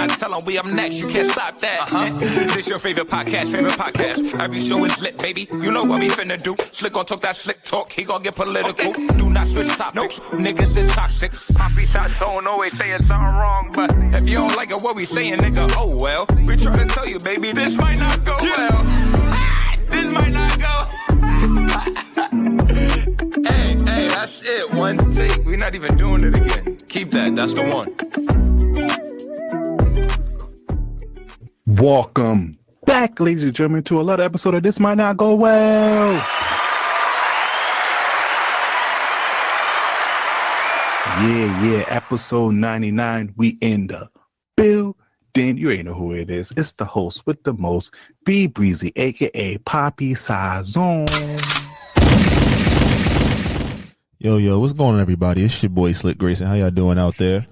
gotta tell them we up next. You can't stop that. This your favorite podcast. Every show is lit, baby. You know what we finna do. Slick gon' talk that slick talk. He gon' get political. Okay. Do not switch topics. Niggas is toxic. Poppy shots don't always saying something wrong, but if you don't like it, what we saying, nigga, oh well. We try to tell you, baby, this might not go well. This might not go. Hey, that's it. One take. We're not even doing it again. Keep that. That's the one. Welcome back, ladies and gentlemen, to another episode of This Might Not Go Well. Yeah, episode 99. We in the building. You ain't know who it is. It's the host with the most, B Brezzy, aka Poppy Sazon. Yo, what's going on, everybody? It's your boy Slick Grayson. How y'all doing out there?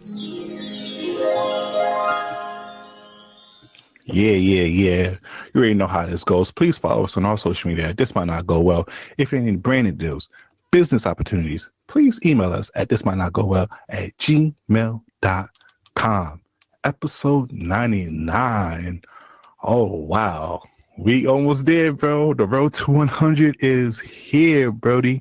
Yeah. You already know how this goes. Please follow us on all social media. This might not go well. If you're in branded deals, business opportunities, please email us at thismightnotgowell@gmail.com. Episode 99. Oh, wow. We almost there, bro. The road to 100 is here, Brody.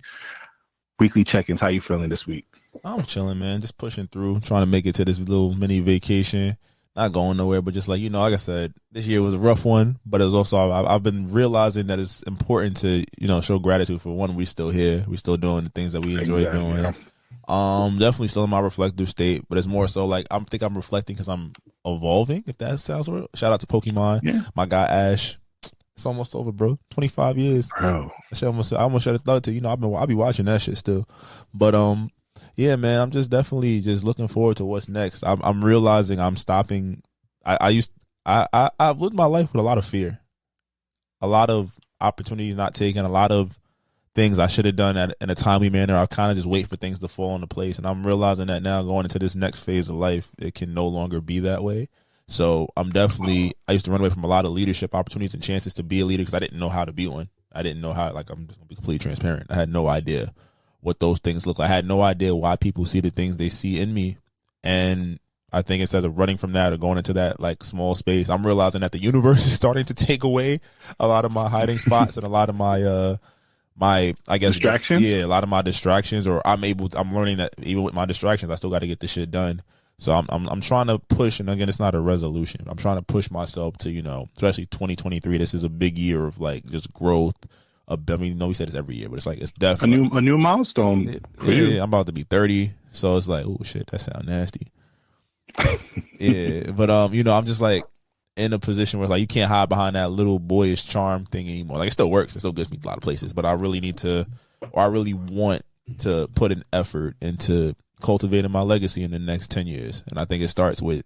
Weekly check-ins. How you feeling this week? I'm chilling, man. Just pushing through, trying to make it to this little mini vacation. Not going nowhere, but just like, like I said, this year was a rough one, but it was also, I've been realizing that it's important to, show gratitude for one, we still here. We still doing the things that we enjoy doing. Yeah. Definitely still in my reflective state, but it's more so like, I'm reflecting because I'm evolving, if that sounds right. Shout out to Pokemon. Yeah. My guy, Ash. It's almost over, bro. 25 years. Bro. I almost should have thought to, I'll be watching that shit still. But, yeah, man, I'm just definitely just looking forward to what's next. I'm realizing I'm stopping. I've lived my life with a lot of fear, a lot of opportunities not taken, a lot of things I should have done in a timely manner. I kind of just wait for things to fall into place. And I'm realizing that now going into this next phase of life, it can no longer be that way. So I used to run away from a lot of leadership opportunities and chances to be a leader because I didn't know how to be one. I didn't know how, I'm just going to be completely transparent. I had no idea what those things look like. I had no idea why people see the things they see in me. And I think instead of running from that or going into that small space, I'm realizing that the universe is starting to take away a lot of my hiding spots and a lot of my distractions. Yeah, a lot of my distractions, or I'm learning that even with my distractions, I still got to get this shit done. So I'm trying to push, and again, it's not a resolution. I'm trying to push myself to, especially 2023. This is a big year of just growth. We say this every year, but it's definitely a new milestone for you. Yeah, I'm about to be 30, so it's oh shit, that sounds nasty. Yeah, but I'm just in a position where you can't hide behind that little boyish charm thing anymore. It still works, it still gets me a lot of places, but I really want to put an effort into cultivating my legacy in the next 10 years, and I think it starts with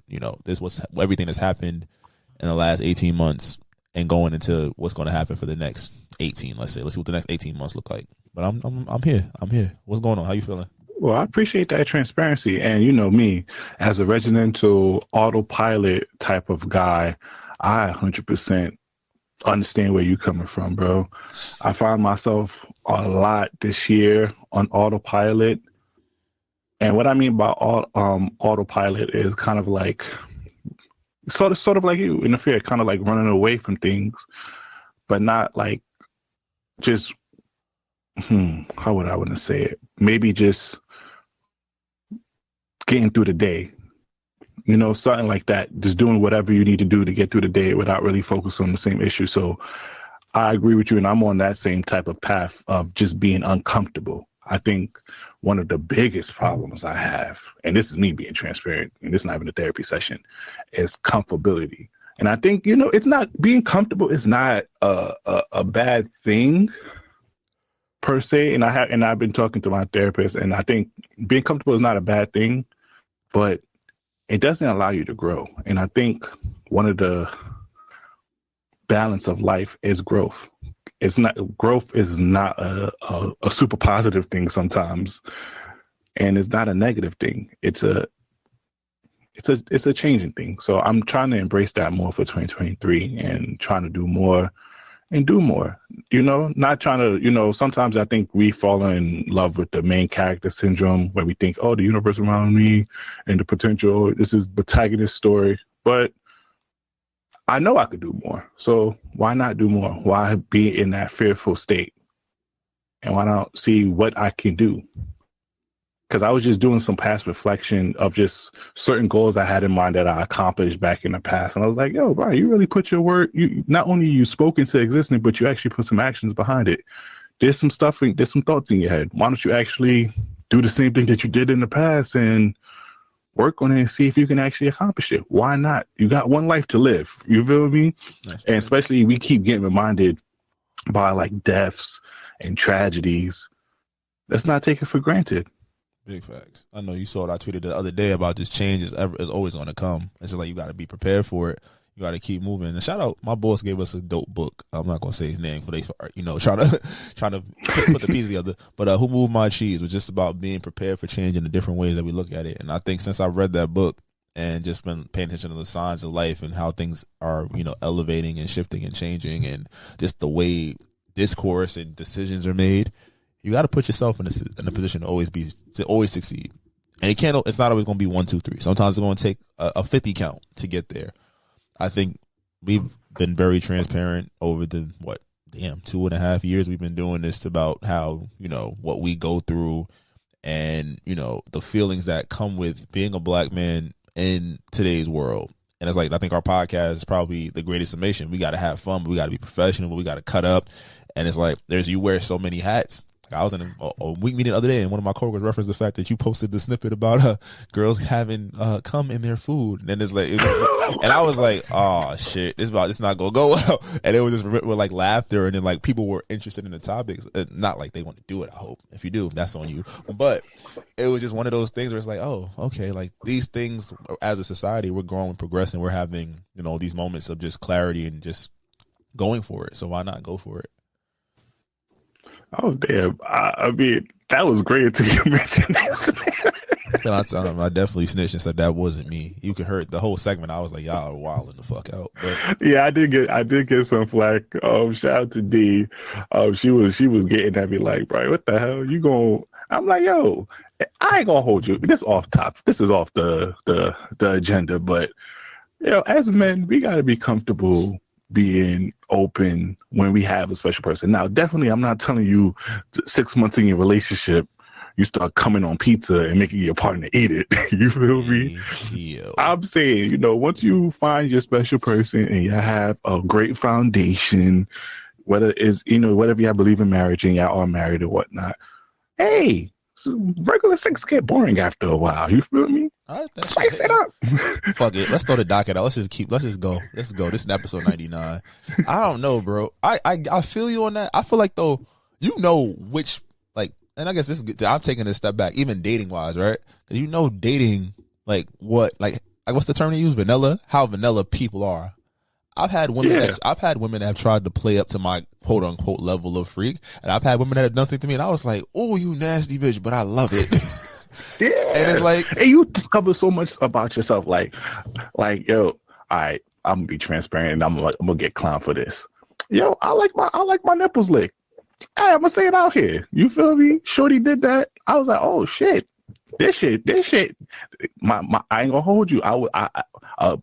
everything that's happened in the last 18 months. And going into what's going to happen for the next 18, let's see what the next 18 months look like. But I'm here. What's going on? How you feeling? Well, I appreciate that transparency. And me, as a regimental autopilot type of guy, I 100% understand where you're coming from, bro. I find myself a lot this year on autopilot. And what I mean by autopilot is kind of sort of like you in the fear, kind of running away from things, but not just, how would I want to say it? Maybe just getting through the day, something like that. Just doing whatever you need to do to get through the day without really focusing on the same issue. So I agree with you, and I'm on that same type of path of just being uncomfortable. I think one of the biggest problems I have, and this is me being transparent, and this is not even a therapy session, is comfortability. And I think, it's not, being comfortable is not a bad thing per se. And I've been talking to my therapist, and I think being comfortable is not a bad thing, but it doesn't allow you to grow. And I think one of the balance of life is growth. Growth is not a super positive thing sometimes, and it's not a negative thing. It's a changing thing. So I'm trying to embrace that more for 2023 and trying to do more and do more, not trying to, sometimes I think we fall in love with the main character syndrome where we think, oh, the universe around me and the potential, this is protagonist story. But I know I could do more. So why not do more? Why be in that fearful state? And why not see what I can do? Because I was just doing some past reflection of just certain goals I had in mind that I accomplished back in the past. And I was like, yo, Brian, you really put your word, you not only you spoke into existence, but you actually put some actions behind it. There's some stuff, there's some thoughts in your head. Why don't you actually do the same thing that you did in the past and work on it and see if you can actually accomplish it? Why not? You got one life to live. You feel me? And especially we keep getting reminded by like deaths and tragedies. Let's not take it for granted. Big facts. I know you saw what I tweeted the other day about this change is always going to come. It's just like you got to be prepared for it. You got to keep moving. And shout out, my boss gave us a dope book. I'm not going to say his name for they, trying to put the pieces together. But Who Moved My Cheese was just about being prepared for change in the different ways that we look at it. And I think since I read that book and just been paying attention to the signs of life and how things are, elevating and shifting and changing and just the way discourse and decisions are made, you got to put yourself in a position to always succeed. And it's not always going to be 1, 2, 3. Sometimes it's going to take a 50 count to get there. I think we've been very transparent over the 2.5 years we've been doing this about how, what we go through and, the feelings that come with being a black man in today's world. And it's like, I think our podcast is probably the greatest summation. We got to have fun, but we got to be professional, but we got to cut up. And it's like, you wear so many hats. I was in a week meeting the other day, and one of my coworkers referenced the fact that you posted the snippet about girls having cum in their food, and it's like, and I was like, oh shit, it's not gonna go well, and it was just with like laughter, and then like people were interested in the topics, not like they want to do it. I hope if you do, that's on you, but it was just one of those things where it's like, oh, okay, like these things as a society, we're growing, progressing, we're having these moments of just clarity and just going for it. So why not go for it? Oh, damn. I mean, that was great until you mentioned this. And I tell him, I definitely snitched and said that wasn't me. You could hear the whole segment. I was like, y'all are wilding the fuck out. But yeah, I did get some flack. Shout out to D. She was getting at me like, bro, what the hell? You going? I'm like, yo, I ain't gonna hold you. This off top. This is off the agenda. But as men, we gotta be comfortable being open when we have a special person. Now, definitely, I'm not telling you 6 months in your relationship, you start coming on pizza and making your partner eat it. You feel me? Yeah. I'm saying, once you find your special person and you have a great foundation, whether it's, whatever you believe in marriage and y'all are married or whatnot, hey, so regular sex get boring after a while. You feel me? Spice it up. Fuck it. Let's throw the docket out. Let's just go. This is episode 99. I don't know, bro. I feel you on that. I feel like though, which like, and I guess this is, I'm taking a step back, even dating wise, right? Dating, like what's the term they use? Vanilla? How vanilla people are. I've had women that have tried to play up to my quote unquote level of freak, and I've had women that have done something to me, and I was like, "Oh, you nasty bitch," but I love it. Yeah, and it's like, and you discover so much about yourself. Like, yo, all right, I'm gonna be transparent. And I'm gonna get clown for this. Yo, I like my nipples licked. Hey, I'm gonna say it out here. You feel me? Shorty did that. I was like, oh shit. This shit. I ain't gonna hold you.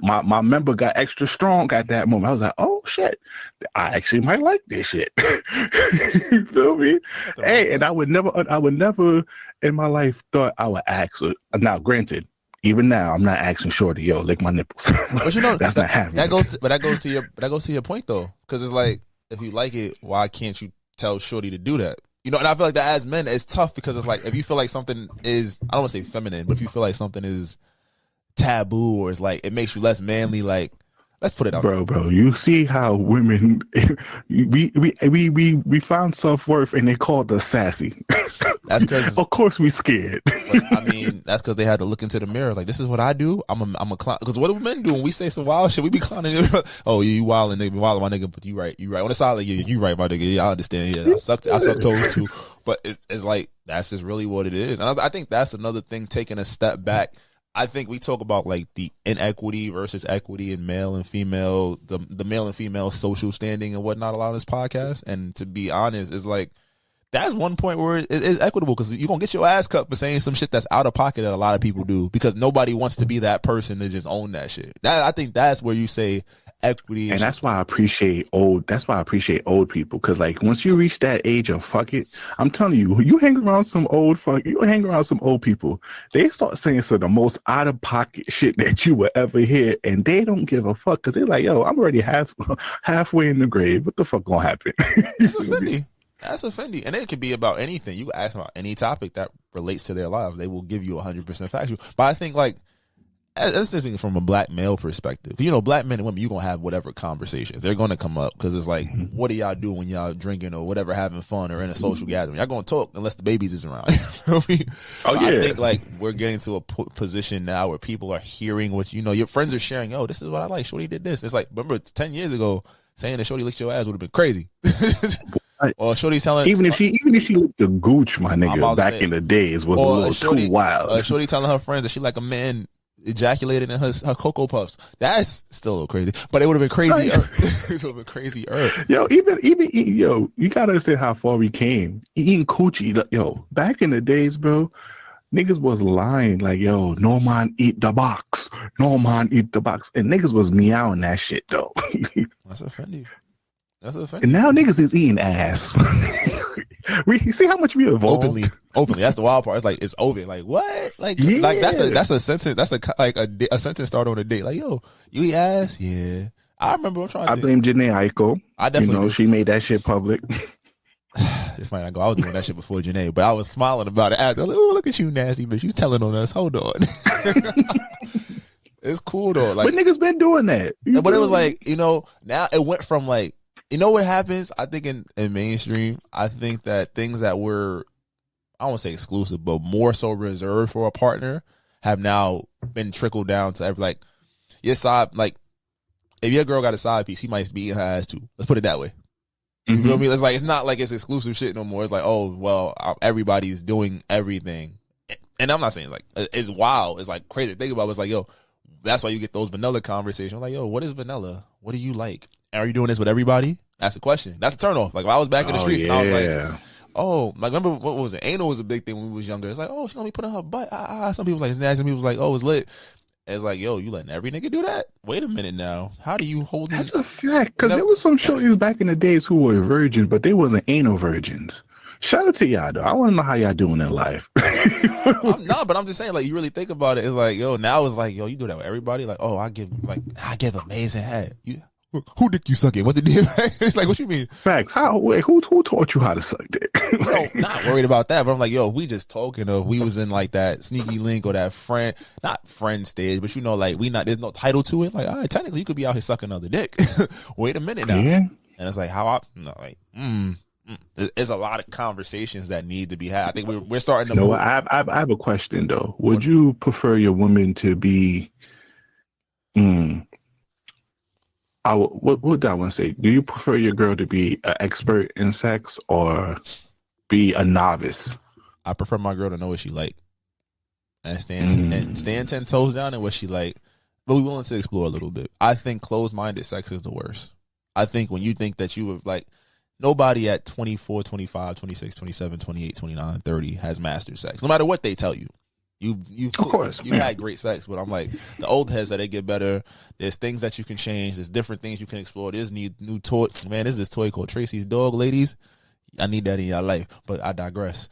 My member got extra strong at that moment. I was like, oh shit, I actually might like this shit. You feel me? Hey, and I would never in my life thought I would ask her. Now, granted, even now I'm not asking Shorty, yo, lick my nipples. But that's not happening. That goes to your point though, because it's like, if you like it, why can't you tell Shorty to do that? And I feel like that as men, it's tough because it's like, if you feel like something is, I don't want to say feminine, but if you feel like something is taboo or it's like, it makes you less manly, like, let's put it out. Bro, you see how women, we found self-worth and they called us sassy. That's because, of course we scared. I mean, that's because they had to look into the mirror. Like, this is what I do. I'm a clown. Because what do men do when we say some wild shit? We be clowning. Oh, you wilding, nigga, wilding, my nigga. But you right. On the side, like, yeah, you right, my nigga. Yeah, I understand. Yeah, I suck toes too. But it's like, that's just really what it is. And I think that's another thing, taking a step back. I think we talk about like the inequity versus equity in male and female, the male and female social standing and whatnot a lot on this podcast. And to be honest, it's like, that's one point where it's equitable, because you're going to get your ass cut for saying some shit that's out of pocket that a lot of people do, because nobody wants to be that person to just own that shit. I think that's where you say equity. And that's why I appreciate old. That's why I appreciate old people. Because like once you reach that age of fuck it, I'm telling you, you hang around some old people. They start saying some of the most out of pocket shit that you will ever hear, and they don't give a fuck because they're like, yo, I'm already halfway in the grave. What the fuck gonna happen? That's offending. And it could be about anything. You ask them about any topic that relates to their lives. They will give you 100% factual. But I think like, that's just from a black male perspective. You know, black men and women, you're going to have whatever conversations. They're going to come up because it's like, what do y'all do when y'all drinking or whatever, having fun or in a social gathering? Y'all going to talk unless the babies is around. I think like we're getting to a position now where people are hearing what, you know, your friends are sharing, oh, this is what I like. Shorty did this. It's like, remember 10 years ago, saying that Shorty licked your ass would have been crazy. Or Shorty telling even if she looked the gooch, my nigga, back in the days was a little too wild. Shorty telling her friends that she like a man ejaculated in her Cocoa Puffs. That's still a little crazy, but it would have been crazy. It would have been crazier. Yo, even yo, you gotta understand how far we came. Eating coochie, yo, back in the days, bro. Niggas was lying like, yo, no man eat the box. No man eat the box. And niggas was meowing that shit, though. That's offending. And now niggas is eating ass. We see how much we evolved. Openly. That's the wild part. It's like, it's open. Like, what? Like, yeah. Like that's a sentence. That's a sentence start on a date. Like, yo, you eat ass? Yeah. I remember I blame Janae Aiko. I definitely she made that shit public. This might not go. I was doing that shit before Janae, but I was smiling about it after. Like, oh, look at you, nasty bitch. You telling on us. Hold on. It's cool though. Like, but niggas been doing that. But it was like, you know, now it went from like, you know what happens? I think in mainstream, I think that things that were, I don't want to say exclusive, but more so reserved for a partner have now been trickled down to every, like, your side, like, if your girl got a side piece, he might be eating her ass too. Let's put it that way. You know what I mean? It's like, it's not like it's exclusive shit no more. It's like, oh, well, everybody's doing everything. And I'm not saying like, it's wild. It's like crazy to think about. It's like, yo, that's why you get those vanilla conversations. Like, yo, what is vanilla? What do you like? Are you doing this with everybody? That's a question. That's a turnoff. Like, when I was back in the streets, and I was like, oh, like, remember, what was it? Anal was a big thing when we was younger. It's like, oh, she gonna be putting her butt. Some people was like, it's nasty. Some people was like, oh, it's lit. And it's like, yo, you letting every nigga do that? Wait a minute now. How do you hold That's a fact. Because there was some shorties back in the days who were virgins, but they wasn't anal virgins. Shout out to y'all, though. I want to know how y'all doing in life. But I'm just saying, like, you really think about it. It's like, yo, now it's like, yo, you do that with everybody. Like, oh, I give amazing head. Who dick you sucking? What's the deal? It's like, what you mean? Facts. Who taught you how to suck dick? Not worried about that, but I'm like, yo, we just talking of, we was in like that sneaky link or that not friend stage, but you know, like, there's no title to it. Like, all right, technically you could be out here sucking another dick. Wait a minute now. Yeah. And it's like, there's a lot of conversations that need to be had. I think we're starting to. I have a question though. Would you prefer your woman to be? What would I want to say? Do you prefer your girl to be an expert in sex or be a novice? I prefer my girl to know what she like and stand 10 toes down in what she like, but we willing to explore a little bit. I think closed-minded sex is the worst. I think when you think that you have, like, nobody at 24, 25, 26, 27, 28, 29, 30 has mastered sex, no matter what they tell you. You of course, you had great sex, but I'm like, the old heads that they get better. There's things that you can change. There's different things you can explore. There's new toys. Man, there's this toy called Tracy's Dog, ladies. I need that in your life, but I digress.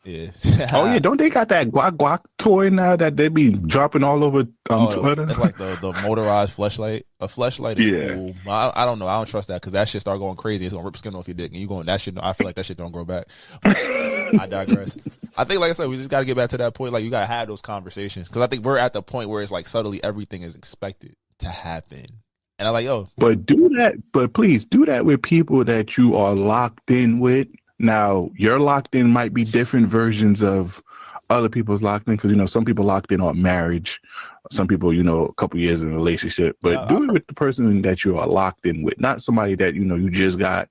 Yeah. Oh yeah, don't they got that guac toy now that they be dropping all over Twitter? It's like the motorized fleshlight. A fleshlight is cool. I don't know. I don't trust that because that shit start going crazy. It's gonna rip skin off your dick, and you going that shit. I feel like that shit don't grow back. I digress. I think, like I said, we just got to get back to that point. Like, you gotta have those conversations because I think we're at the point where it's like subtly everything is expected to happen, and I'm like, yo, but please do that with people that you are locked in with. Now, your locked in might be different versions of other people's locked in because, you know, some people locked in on marriage. Some people, you know, a couple years in a relationship. But do it with the person that you are locked in with, not somebody that, you know, you just got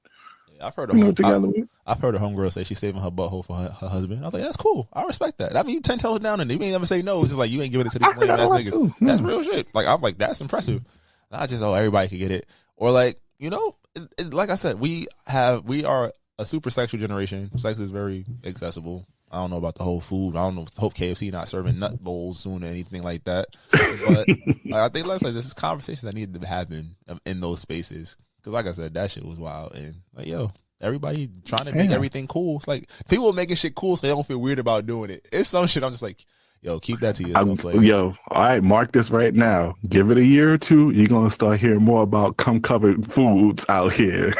I've heard a homegirl say she's saving her butthole for her husband. I was like, that's cool. I respect that. I mean, you 10 toes down and you ain't never say no. It's just like, you ain't giving it to these lame ass niggas. That's real shit. Like, I'm like, that's impressive. Not just, everybody can get it. Or like, you know, like I said, we are a super sexual generation. Sex is very accessible. I don't know about the whole food. I don't know. Hope KFC not serving nut bowls soon or anything like that. But I think this is conversations that need to happen in those spaces. Because like I said, that shit was wild. And like, yo, everybody trying to make everything cool. It's like people making shit cool so they don't feel weird about doing it. It's some shit I'm just like, yo, keep that to yourself. Yo, all right, mark this right now. Give it a year or two, you're gonna start hearing more about cum-covered foods out here.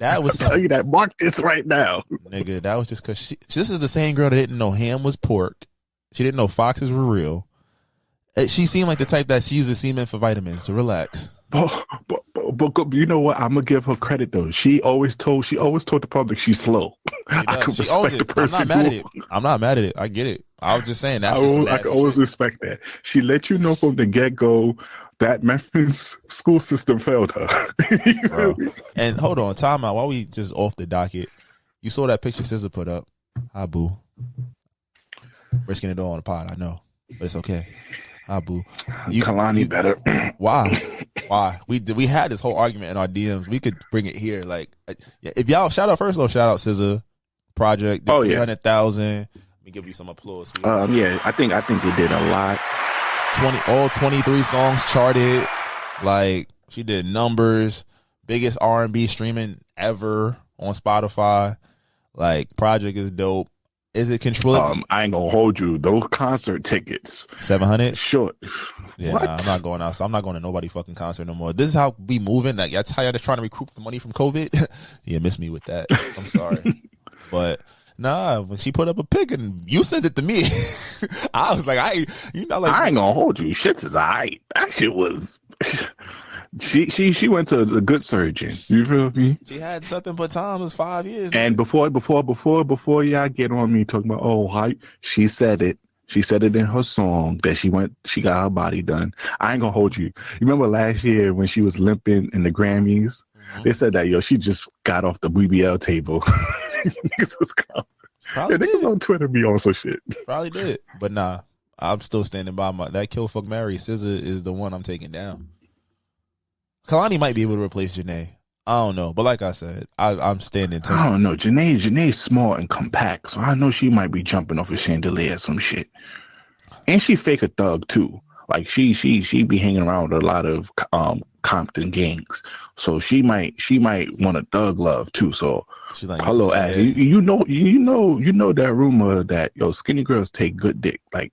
That was tell you that. Mark this right now, nigga. That was just because this is the same girl that didn't know ham was pork. She didn't know foxes were real. She seemed like the type that uses semen for vitamins. So relax. But you know what? I'm gonna give her credit though. She always told the public she's slow. I could respect the person. I'm not mad at it. I get it. I was just saying that. I can always respect that. She let you know from the get go that Memphis school system failed her. Bro. And hold on, time out. While we just off the docket, you saw that picture SZA put up. Hi, boo. Risking it all on the pod, I know, but it's okay. Hi, boo. Kalani better. Why? We had this whole argument in our DMs. We could bring it here. Like, if y'all shout out SZA Project. 300,000. Let me give you some applause. Yeah, I think they did a lot. 23 songs charted. Like, she did numbers. Biggest R&B streaming ever on Spotify. Like, Project is dope. Is it controllable? I ain't gonna hold you. Those concert tickets, 700. Sure. Yeah, nah, I'm not going out. So I'm not going to nobody fucking concert no more. This is how we moving. Like, that's how y'all just trying to recoup the money from COVID. Yeah, miss me with that. I'm sorry, but nah. When she put up a pic and you sent it to me, I was like, I ain't gonna hold you. Shit is alright. That shit was. She went to the good surgeon. You feel me? She had something but time. It was 5 years. And before y'all get on me talking about how she said it. She said it in her song that she got her body done. I ain't gonna hold you. You remember last year when she was limping in the Grammys? Mm-hmm. They said that she just got off the BBL table. Niggas was coming. Niggas on Twitter be on some shit. Probably did, but nah. I'm still standing by that Kill Fuck Marry. SZA is the one I'm taking down. Kalani might be able to replace Janae. I don't know. But like I said, I'm standing to I don't know. Janae's small and compact, so I know she might be jumping off a chandelier or some shit. And she fake a thug too. Like she be hanging around with a lot of Compton gangs. So she might want a thug love too. So like, hello ass. You know that rumor that skinny girls take good dick. Like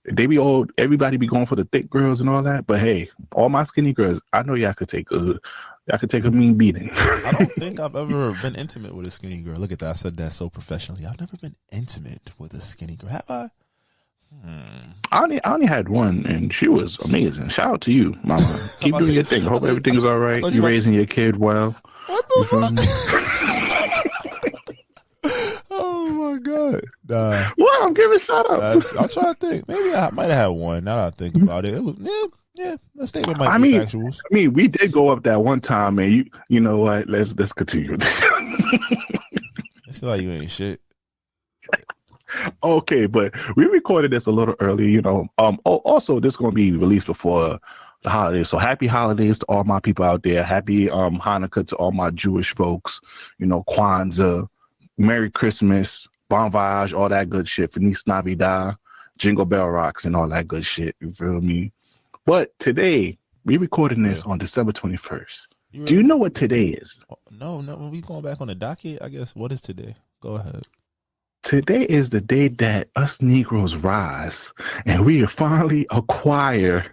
everybody be going for the thick girls and all that, but hey, all my skinny girls, I know y'all could take a mean beating. I don't think I've ever been intimate with a skinny girl. Look at that. I said that so professionally. I've never been intimate with a skinny girl. Have I? I only had one, and she was amazing. Shout out to you, mama. Keep doing your thing. Hope everything is all right. You raising your kid well. What the fuck? Oh my god! Nah. What? I'm giving shout outs. I'm trying to think. Maybe I might have had one. Now that I think about it, it was yeah. That statement might be factuals. I mean, we did go up that one time, man. You know what? Let's continue. It's like you ain't shit. Okay, but we recorded this a little early. Also, this is going to be released before the holidays. So happy holidays to all my people out there. Happy Hanukkah to all my Jewish folks. Kwanzaa. Merry Christmas, Bon Voyage, all that good shit. Feliz Navidad, Jingle Bell Rocks, and all that good shit. You feel me? But today, we recording this on December 21st. Do you know what today is? No. When we going back on the docket, I guess, what is today? Go ahead. Today is the day that us Negroes rise, and we finally acquire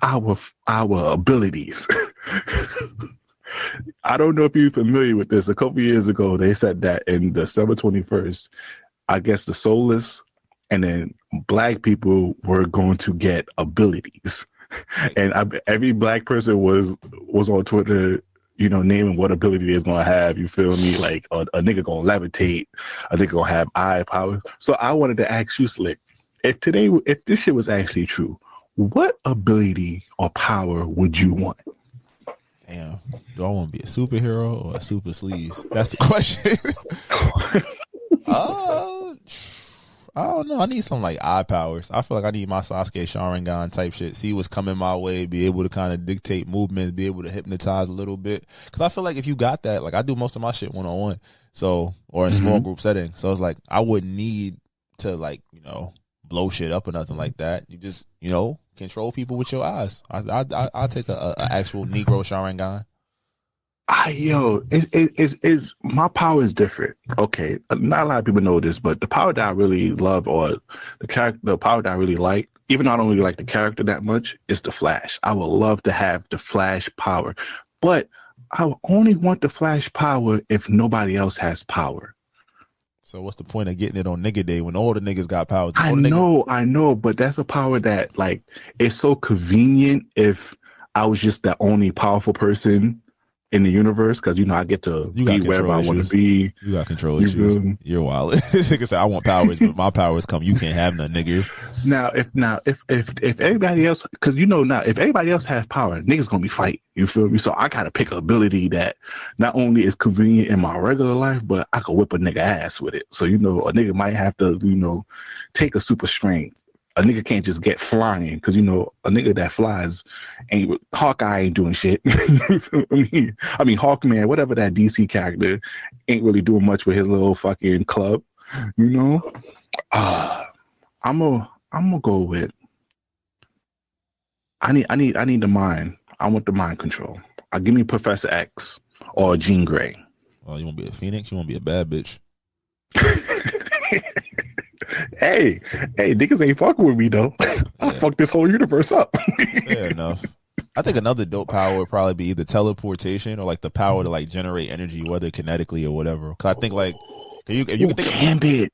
our abilities. I don't know if you're familiar with this. A couple years ago, they said that in December 21st, I guess the soulless and then black people were going to get abilities. And every black person was on Twitter, naming what ability they're going to have. You feel me? Like a nigga going to levitate, a nigga going to have eye power. So I wanted to ask you, Slick, if this shit was actually true, what ability or power would you want? Damn, do I want to be a superhero or a super sleaze? That's the question. I don't know. I need some like eye powers. I feel like I need my Sasuke Sharingan type shit. See what's coming my way, be able to kind of dictate movements, be able to hypnotize a little bit. Because I feel like if you got that, like I do most of my shit one-on-one. So, or in small group setting. So it's like, I wouldn't need to like, blow shit up or nothing like that. You just, control people with your eyes. I'll take a actual Negro Sharingan. Is my power is different. Okay, not a lot of people know this, but the power that I really love, or the power that I really like, even though I don't really like the character that much, is the Flash. I would love to have the Flash power, but I would only want the Flash power if nobody else has power. So what's the point of getting it on nigga day when all the niggas got powers? I know, but that's a power that like it's so convenient if I was just the only powerful person in the universe, because I get to be wherever I want to be. You got control issues. You're wild. Nigga said I want powers, but my powers come. You can't have none, niggas. Now if everybody else, because now if everybody else has power, niggas gonna be fighting. You feel me? So I gotta pick an ability that not only is convenient in my regular life, but I could whip a nigga ass with it. So a nigga might have to take a super strength. A nigga can't just get flying, because a nigga that flies Hawkeye ain't doing shit. I mean Hawkman, whatever that DC character, ain't really doing much with his little fucking club. I'm gonna go with I need the mind. I want the mind control. Give me Professor X or Jean Grey. Oh, you want to be a Phoenix? You want to be a bad bitch? Hey, niggas ain't fucking with me though. I fucked this whole universe up. Fair enough. I think another dope power would probably be either teleportation or like the power to like generate energy, whether kinetically or whatever. Because I think like if you could think Gambit.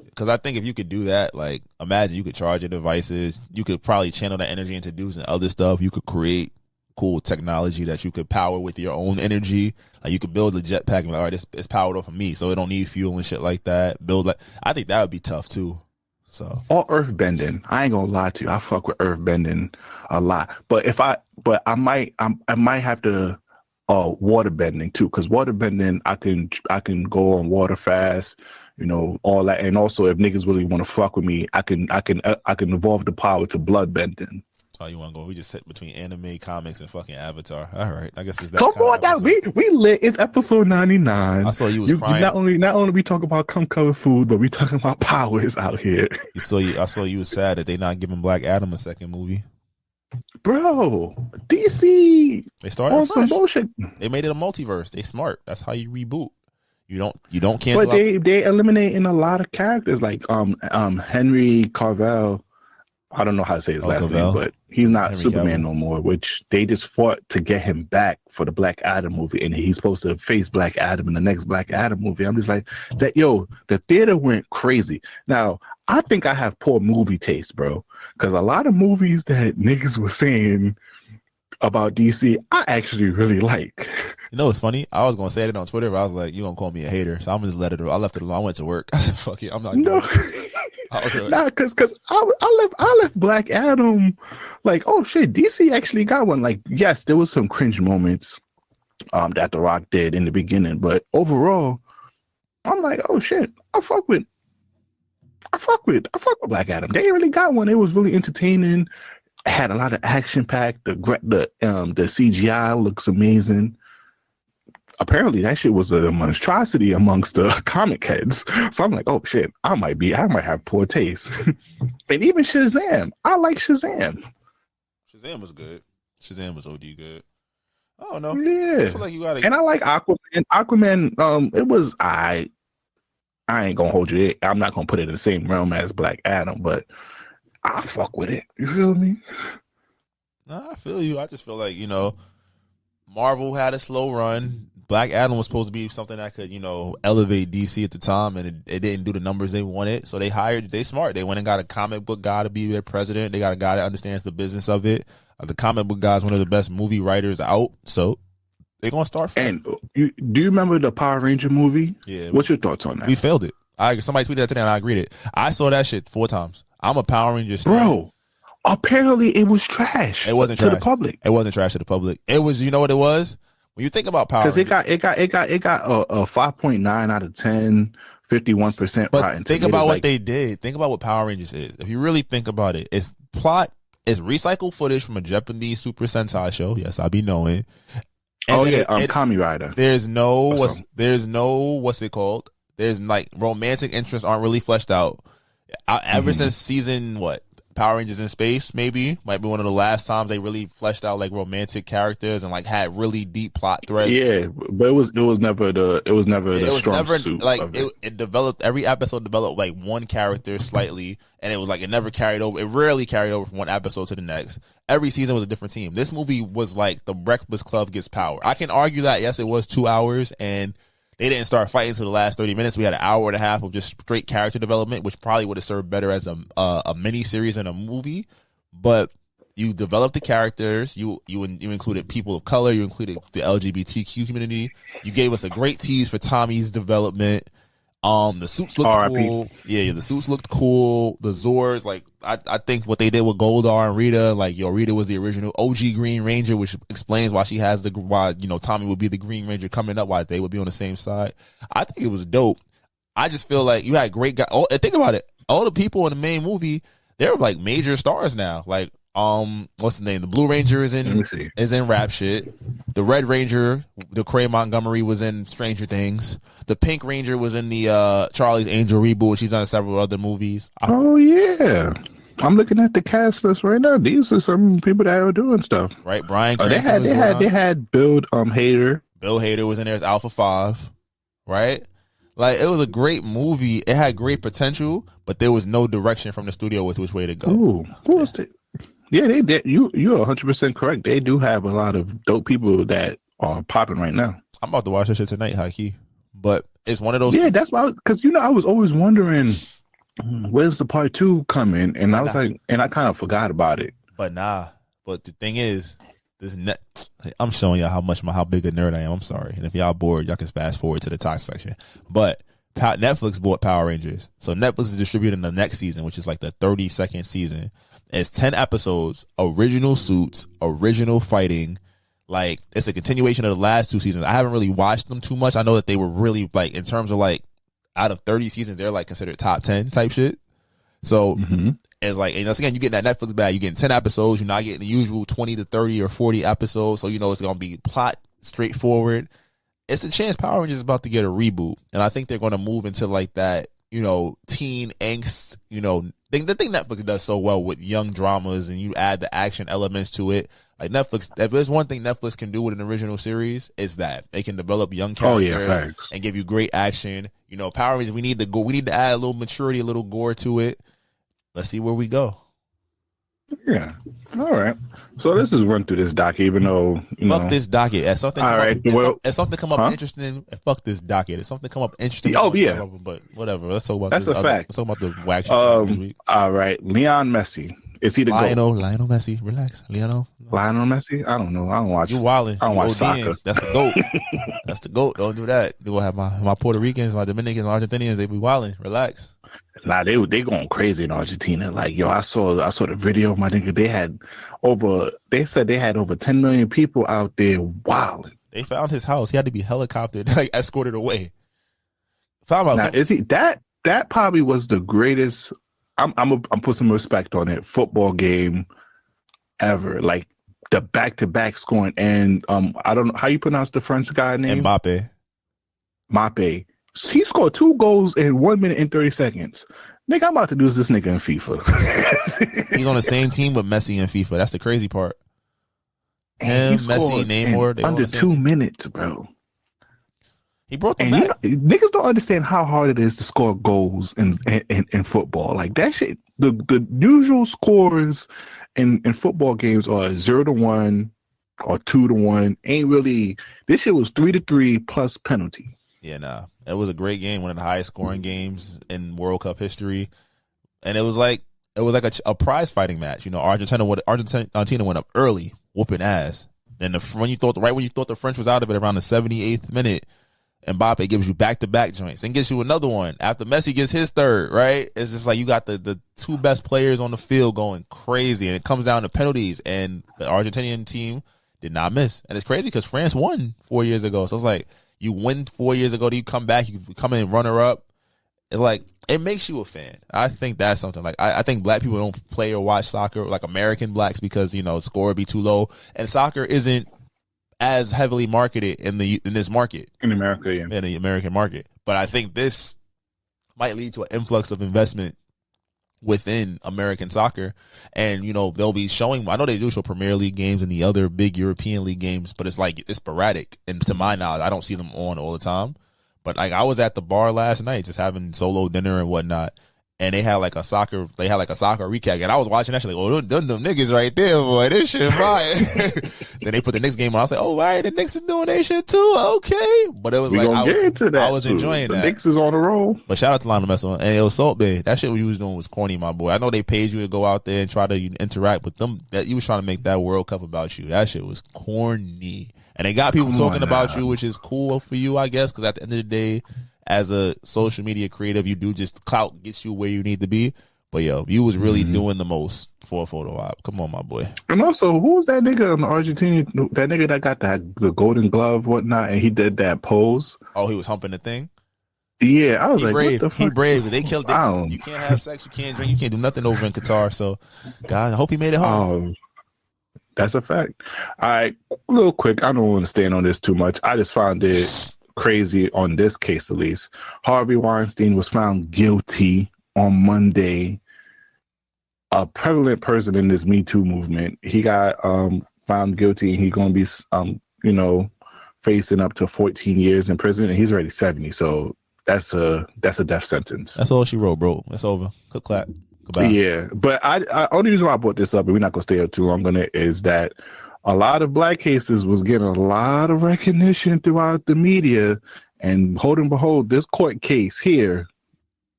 Because I think if you could do that, like imagine you could charge your devices, you could probably channel that energy into doing other stuff. You could create cool technology that you could power with your own energy. Like you could build a jetpack and be like, all right, it's powered off of me, so it don't need fuel and shit like that. I think that would be tough too. So or earth bending. I ain't gonna lie to you. I fuck with earth bending a lot. But I might have to water bending too, because water bending I can go on water fast. All that, and also if niggas really want to fuck with me, I can evolve the power to blood bending. Oh, you want to go? We just hit between anime, comics, and fucking Avatar. All right, I guess it's that. Come on, now we lit. It's episode 99. I saw you was crying. Not only we talk about cum covered food, but we talking about powers out here. I saw you was sad that they not giving Black Adam a second movie. Bro, DC. They started on some bullshit. They made it a multiverse. They smart. That's how you reboot. You don't cancel. But they eliminating a lot of characters like Henry Cavill. I don't know how to say his last name, but he's not Henry Superman Cavill no more, which they just fought to get him back for the Black Adam movie, and he's supposed to face Black Adam in the next Black Adam movie. I'm just like, the theater went crazy. Now, I think I have poor movie taste, bro, because a lot of movies that niggas were saying about DC, I actually really like. It's funny? I was going to say it on Twitter, but I was like, you're going to call me a hater, so I'm going to just let it. I left it alone. I went to work. I said, fuck it. I'm not doing it. Nah, because I left Black Adam like, oh shit, DC actually got one. Like, yes, there was some cringe moments that The Rock did in the beginning, but overall, I'm like, oh shit, I fuck with Black Adam. They really got one. It was really entertaining. Had a lot of action packed. The CGI looks amazing. Apparently that shit was a monstrosity amongst the comic heads. So I'm like, oh shit, I might have poor taste. And even Shazam, I like Shazam. Shazam was good. Shazam was OD good. I don't know. Yeah. I feel like you gotta. And I like Aquaman. Aquaman, it was I ain't gonna hold you. I'm not gonna put it in the same realm as Black Adam, but I fuck with it. You feel me? Nah, I feel you. I just feel like, Marvel had a slow run. Black Adam was supposed to be something that could, elevate DC at the time, and it didn't do the numbers they wanted. So they smart. They went and got a comic book guy to be their president. They got a guy that understands the business of it. The comic book guy is one of the best movie writers out. So they're going to start. And do you remember the Power Ranger movie? Yeah. What's your thoughts on that? We failed it. Somebody tweeted that today and I agreed it. I saw that shit 4 times. I'm a Power Ranger stan. Bro, apparently it was trash. It wasn't to trash the public. It wasn't trash to the public. It was, you know what it was? When you think about Power Rangers, because it got a 5.9 out of 10, 51% but Rotten think about what they did. Think about what Power Rangers is. If you really think about it, it's plot. It's recycled footage from a Japanese Super Sentai show. Yes, I be knowing. And oh yeah, Kami Rider. There's no what's it called? There's like romantic interests aren't really fleshed out. Ever since season Power Rangers in Space might be one of the last times they really fleshed out like romantic characters and like had really deep plot threads. Yeah, but it was never the strong suit. Like it developed, every episode developed like one character slightly, and it was like it never carried over. It rarely carried over from one episode to the next. Every season was a different team. This movie was like the Breakfast Club gets power. I can argue that yes, it was 2 hours and they didn't start fighting until the last 30 minutes. We had an hour and a half of just straight character development, which probably would have served better as a mini series and a movie. But you developed the characters. You included people of color. You included the LGBTQ community. You gave us a great tease for Tommy's development. The suits looked cool. Yeah, the suits looked cool. The Zords, like I think what they did with Goldar and Rita, like Rita was the original OG Green Ranger, which explains why she has why Tommy would be the Green Ranger coming up, why they would be on the same side. I think it was dope. I just feel like you had great guys. Oh, and think about it. All the people in the main movie, they're like major stars now. Like what's the name? The Blue Ranger is in Rap Shit. The Red Ranger, the Cray Montgomery, was in Stranger Things. The Pink Ranger was in the Charlie's Angel reboot. She's done several other movies. Oh yeah, I'm looking at the cast list right now. These are some people that are doing stuff. Right, Brian. They had Bill Hader. Bill Hader was in there as Alpha 5. Right, like it was a great movie. It had great potential, but there was no direction from the studio with which way to go. Ooh, who was it? Yeah, they did. You're 100% correct. They do have a lot of dope people that are popping right now. I'm about to watch that shit tonight, high key. But it's one of those. Yeah, that's why. Because I was always wondering where's the part 2 coming, and I was like, and I kind of forgot about it. But the thing is, I'm showing y'all how big a nerd I am. I'm sorry, and if y'all bored, y'all can fast forward to the talk section. But Netflix bought Power Rangers, so Netflix is distributing the next season, which is like the 32nd season. It's 10 episodes, original suits, original fighting. Like, it's a continuation of the last 2 seasons. I haven't really watched them too much. I know that they were really, like, in terms of, like, out of 30 seasons, they're, like, considered top 10 type shit. So, it's like, and once again, you get that Netflix bag. You're getting 10 episodes. You're not getting the usual 20 to 30 or 40 episodes. So, it's going to be plot straightforward. It's a chance Power Rangers is about to get a reboot. And I think they're going to move into, like, that, teen angst, the thing Netflix does so well with young dramas, and you add the action elements to it. Like Netflix, if there's one thing Netflix can do with an original series, it's that they can develop young characters and give you great action. Power Rangers, we need to add a little maturity, a little gore to it. Let's see where we go. Yeah. All right. So let's just run through this docket, even though fuck this docket. If something come up huh? interesting, fuck this docket. If something come up interesting, but whatever. Let's talk about that's this. A fact. Let's talk about the whack shit this week. All right, Leon Messi. Is he the Lionel Messi? Relax, Lionel Messi. I don't know. I don't watch. You wildin'. I don't watch soccer. That's the GOAT. That's the GOAT. Don't do that. They will have my Puerto Ricans, my Dominicans, my Argentinians. They be wildin'. Relax. Nah, they going crazy in Argentina. Like, I saw the video, my nigga. They said they had over 10 million people out there wilding. They found his house. He had to be helicoptered, like escorted away. Now, is he that probably was the greatest? I'm put some respect on it. Football game ever, like the back-to-back scoring, and I don't know how you pronounce the French guy name. Mbappe. He scored 2 goals in 1 minute and 30 seconds. Nigga, I'm about to do this nigga in FIFA. He's on the same team with Messi in FIFA. That's the crazy part. And Messi, Neymar, under 2 minutes, bro. He brought them back. Niggas don't understand how hard it is to score goals in football. Like that shit. The usual scores in football games are 0-1 or 2-1. Ain't really. This shit was 3-3 plus penalty. Yeah, nah. It was a great game, one of the highest scoring games in World Cup history, and it was like a prize fighting match. Argentina went up early, whooping ass. And when you thought the French was out of it around the 78th minute, Mbappe gives you back-to-back joints and gets you another one after Messi gets his third. Right? It's just like you got the 2 best players on the field going crazy, and it comes down to penalties, and the Argentinian team did not miss. And it's crazy because France won 4 years ago, so it's like. You win 4 years ago, you come back, you come in runner up. It's like, it makes you a fan. I think that's something. Like, I think black people don't play or watch soccer, like American blacks, because, score would be too low. And soccer isn't as heavily marketed in this market. In America, yeah. In the American market. But I think this might lead to an influx of investment within American soccer. And, they'll be showing, I know they do show Premier League games and the other big European League games, but it's like, it's sporadic. And to my knowledge, I don't see them on all the time. But like, I was at the bar last night just having solo dinner and whatnot. And they had like a soccer recap. And I was watching that shit like, oh, them niggas right there, boy. This shit fire. Then they put the Knicks game on. I was like, oh, all right, the Knicks is doing their shit too. Okay. But it was I was enjoying that. The Knicks is on the roll. But shout out to Lionel Messi. And it was so big. That shit you was doing was corny, my boy. I know they paid you to go out there and try to interact with them. That you was trying to make that World Cup about you. That shit was corny. And they got people talking about you, which is cool for you, I guess, because at the end of the day, as a social media creative, you do just clout gets you where you need to be. But yo, you was really doing the most for a photo op. Come on, my boy. And also, who was that nigga in Argentina? That nigga that got the golden glove, whatnot, and he did that pose. Oh, he was humping the thing. Yeah, I was he like, brave. what the fuck? He brave. They killed. You can't have sex. You can't drink. You can't do nothing over in Qatar. So, God, I hope he made it home. That's a fact. All right, real quick. I don't want to stand on this too much. I just found it crazy on this case, at least. Harvey Weinstein was found guilty on Monday. A prevalent person in this Me Too movement. He got found guilty, and he's going to be, facing up to 14 years in prison, and he's already 70. So that's a death sentence. That's all she wrote, bro. It's over. Click clap. Goodbye. Yeah, but I only reason why I brought this up, and we're not going to stay up too long on it, is that a lot of black cases was getting a lot of recognition throughout the media, and hold and behold, this court case here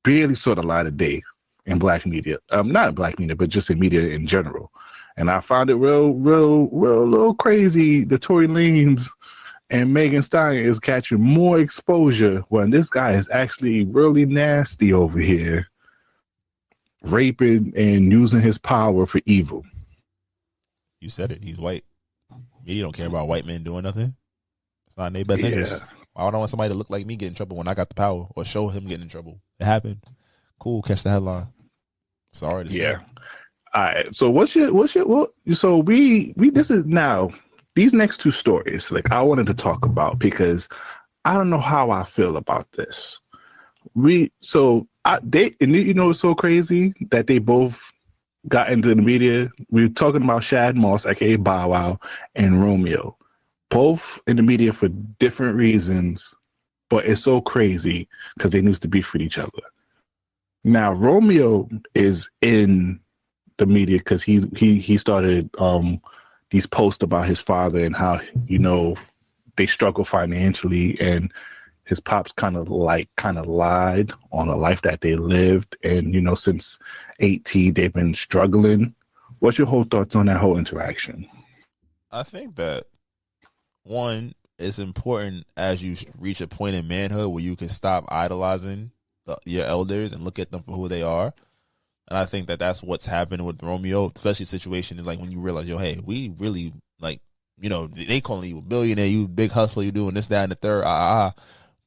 barely saw the light of day in black media. Not black media, but just in media in general. And I found it real little crazy. The Tory Lanez and Megan Stein is catching more exposure when this guy is actually really nasty over here, raping and using his power for evil. You said it. He's white. Media don't care about white men doing nothing. It's not in their best interest. I don't want somebody to look like me get in trouble when I got the power, or show him getting in trouble. It happened. Cool. Catch the headline. Sorry to say. Yeah. All right. So so this is now these next two stories. Like I wanted to talk about because I don't know how I feel about this. It's so crazy that they both got into the media. We were talking about Shad Moss, aka Bow Wow, and Romeo, both in the media for different reasons, but it's so crazy because they used to beef with each other. Now Romeo is in the media because he started these posts about his father and how they struggle financially, and his pops kind of lied on a life that they lived. And, since 18, they've been struggling. What's your whole thoughts on that whole interaction? I think that, one, it's important as you reach a point in manhood where you can stop idolizing your elders and look at them for who they are. And I think that that's what's happened with Romeo, especially situation is like when you realize, hey, we really they calling you a billionaire, you big hustler, you doing this, that, and the third,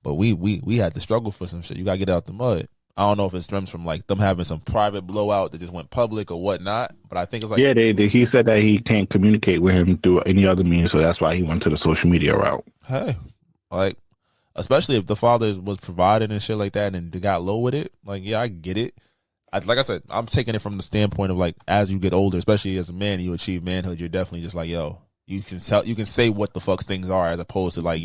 But we had to struggle for some shit. You got to get out the mud. I don't know if it stems from like them having some private blowout that just went public or whatnot, but I think it's like... Yeah, he said that he can't communicate with him through any other means, so that's why he went to the social media route. Hey, like, especially if the father was providing and shit like that and they got low with it, like, yeah, I get it. Like I said, I'm taking it from the standpoint of like, as you get older, especially as a man, you achieve manhood, you're definitely just like, yo, you can say what the fuck things are, as opposed to like,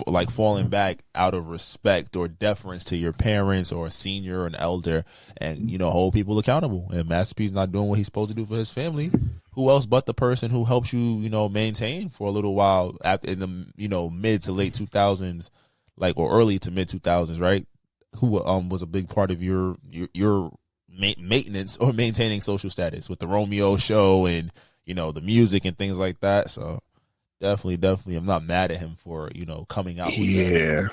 like falling back out of respect or deference to your parents or a senior or an elder, and hold people accountable. And Master P's not doing what he's supposed to do for his family. Who else but the person who helps you, maintain for a little while after in the mid to late 2000s, like, or early to mid 2000s, right? Who was a big part of your maintenance or maintaining social status with the Romeo show and the music and things like that. So definitely, I'm not mad at him for coming out with that.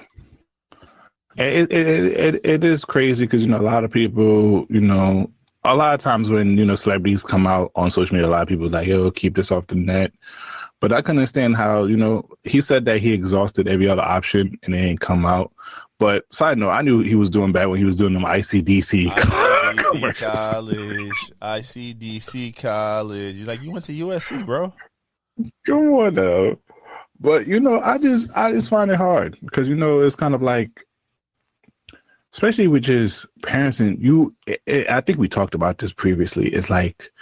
It is crazy because a lot of people, a lot of times when celebrities come out on social media, a lot of people are like, yo, keep this off the net. But I can understand how he said that he exhausted every other option and it ain't come out. But side note, I knew he was doing bad when he was doing them ICDC ICDC college. You're like, you went to USC, bro. Come on, though. But I just find it hard because it's kind of like, especially with just parents and I think we talked about this previously. It's like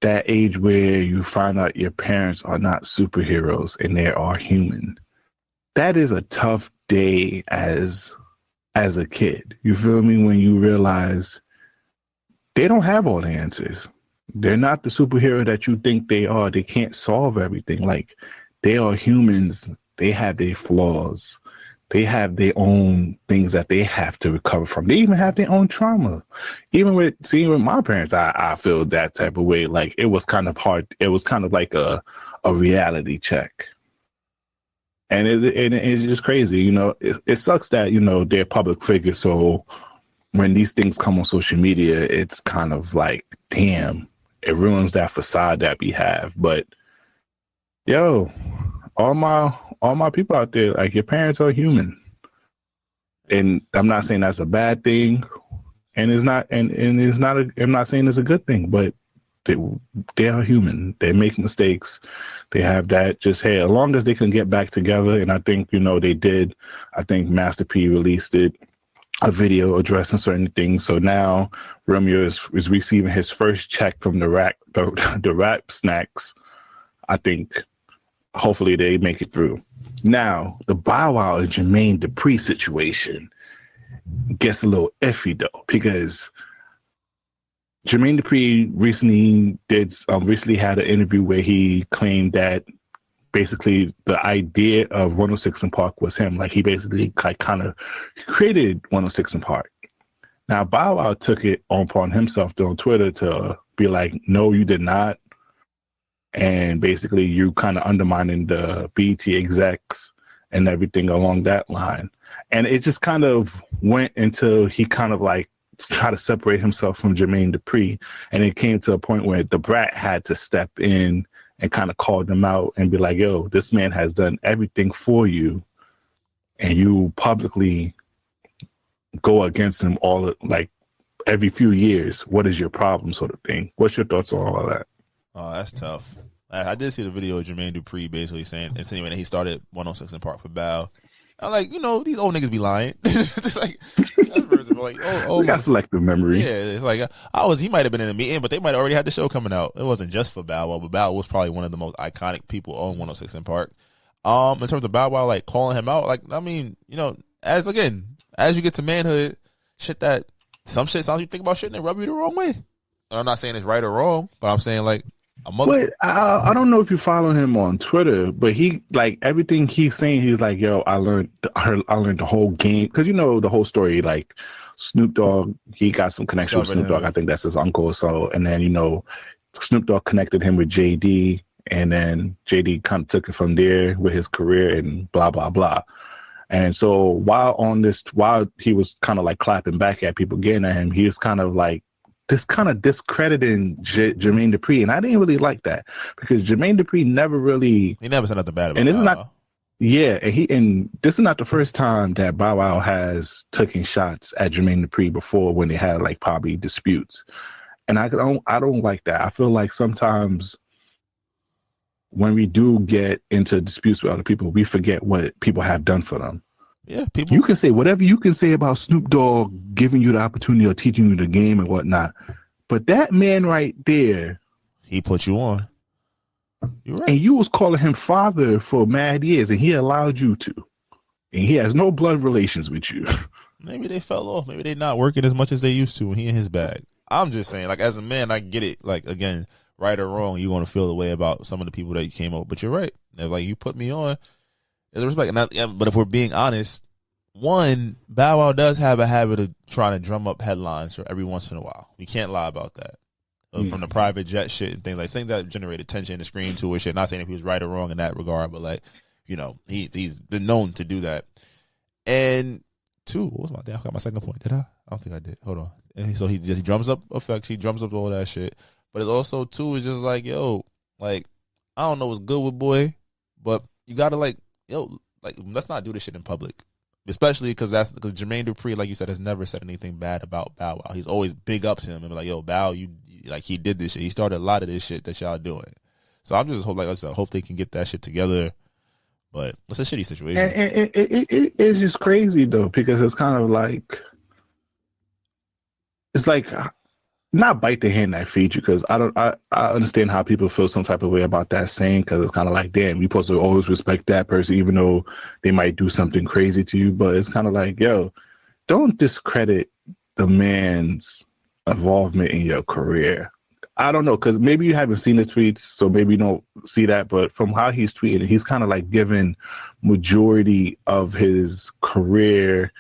that age where you find out your parents are not superheroes and they are human. That is a tough day as a kid. You feel me? When you realize they don't have all the answers. They're not the superhero that you think they are. They can't solve everything. Like, they are humans. They have their flaws. They have their own things that they have to recover from. They even have their own trauma. Even with my parents, I feel that type of way. Like, it was kind of hard. It was kind of like a reality check. And it's just crazy. It sucks that, they're public figures. So when these things come on social media, it's kind of like, damn, it ruins that facade that we have. But yo, all my people out there, like, your parents are human. And I'm not saying that's a bad thing. And it's not, and it's not, I'm not saying it's a good thing, but they are human. They make mistakes. They have that. Just, hey, as long as they can get back together, and I think they did. I think Master P released a video addressing certain things. So now Romeo is receiving his first check from the rap snacks. I think hopefully they make it through. Now the Bow Wow and Jermaine Dupri situation gets a little iffy though, because Jermaine Dupri recently had an interview where he claimed that basically the idea of 106 in Park was him. Like, he basically kind of created 106 in Park. Now Bow Wow took it upon himself on Twitter to be like, no, you did not. And basically you kind of undermining the BET execs and everything along that line. And it just kind of went until he kind of like try to separate himself from Jermaine Dupri. And it came to a point where the Brat had to step in and kind of call them out and be like, yo, this man has done everything for you, and you publicly go against him all, like, every few years. What is your problem, sort of thing? What's your thoughts on all that? Oh, that's tough. I did see the video of Jermaine Dupri basically insinuating that he started 106 in Park for Bow. I'm like, these old niggas be lying. Just like, we got selective memory. Yeah, it's like he might have been in a meeting, but they might have already had the show coming out. It wasn't just for Bow Wow, but Bow Wow was probably one of the most iconic people on 106 in Park. In terms of Bow Wow, like, calling him out, like, I mean, as you get to manhood, some shit sounds, you think about shit and they rub you the wrong way. And I'm not saying it's right or wrong, but I'm saying, like, But I don't know if you follow him on Twitter, but he, like, everything he's saying, he's like, yo, I learned the whole game. Because the whole story, like, Snoop Dogg, he got some connection with Snoop Dogg. I think that's his uncle or so. And then, Snoop Dogg connected him with JD. And then JD kind of took it from there with his career and blah, blah, blah. And so while he was kind of like clapping back at people getting at him, he was kind of like, this kind of discrediting Jermaine Dupri, and I didn't really like that, because Jermaine Dupri he never said nothing bad about. And this is not, yeah, and this is not the first time that Bow Wow has taken shots at Jermaine Dupri before, when they had, like, probably disputes, and I don't like that. I feel like sometimes when we do get into disputes with other people, we forget what people have done for them. Yeah, people. You can say whatever you can say about Snoop Dogg giving you the opportunity or teaching you the game and whatnot, but that man right there, he put you on. You're right. And you was calling him father for mad years, and he allowed you to, and he has no blood relations with you. Maybe they fell off. Maybe they're not working as much as they used to when he in his bag. I'm just saying, like, as a man, I get it. Like, again, right or wrong, you're going to feel the way about some of the people that you came up. But you're right. If, like, you put me on, there's respect. But if we're being honest, one, Bow Wow does have a habit of trying to drum up headlines for every once in a while. We can't lie about that. From the private jet shit and things that generate attention, the screen to shit. Not saying if he was right or wrong in that regard, but, like, he's been known to do that. And two, what was I got my second point? Did I? I don't think I did. Hold on. And so he drums up effects. He drums up all that shit. But it's also, too, it's just like, yo, like, I don't know what's good with boy, but you gotta, like, yo, like, let's not do this shit in public. Especially because Jermaine Dupri, like you said, has never said anything bad about Bow Wow. He's always big ups him and be like, yo, Bow, you, like, he did this shit. He started a lot of this shit that y'all doing. So I'm just hope they can get that shit together. But it's a shitty situation. And it's just crazy though, because it's kind of like, it's like, not bite the hand that feeds you, because I understand how people feel some type of way about that saying, because it's kind of like, damn, you're supposed to always respect that person even though they might do something crazy to you. But it's kind of like, yo, don't discredit the man's involvement in your career. I don't know, because maybe you haven't seen the tweets, so maybe you don't see that, but from how he's tweeting, he's kind of like giving majority of his career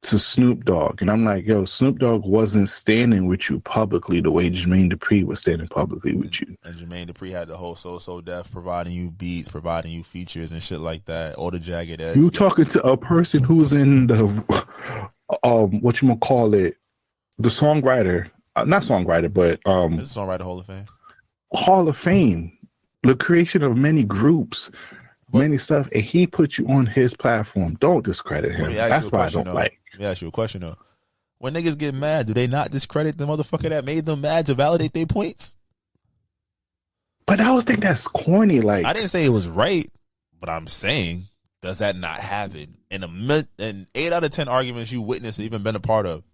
to Snoop Dogg. And I'm like, yo, Snoop Dogg wasn't standing with you publicly the way Jermaine Dupri was standing publicly with you. And Jermaine Dupri had the whole So Def providing you beats, providing you features and shit like that. Or the Jagged Edge. You talking to a person who's in the what you gonna call it, the songwriter, not songwriter, but This is Songwriter Hall of Fame. Hall of Fame, the creation of many groups, many stuff, and he put you on his platform. Don't discredit him. That's why I don't like. Let me ask you a question though. When niggas get mad, do they not discredit the motherfucker that made them mad to validate their points? But I always think that's corny. Like, I didn't say it was right, but I'm saying, does that not happen? In 8 out of 10 arguments you witnessed or even been a part of,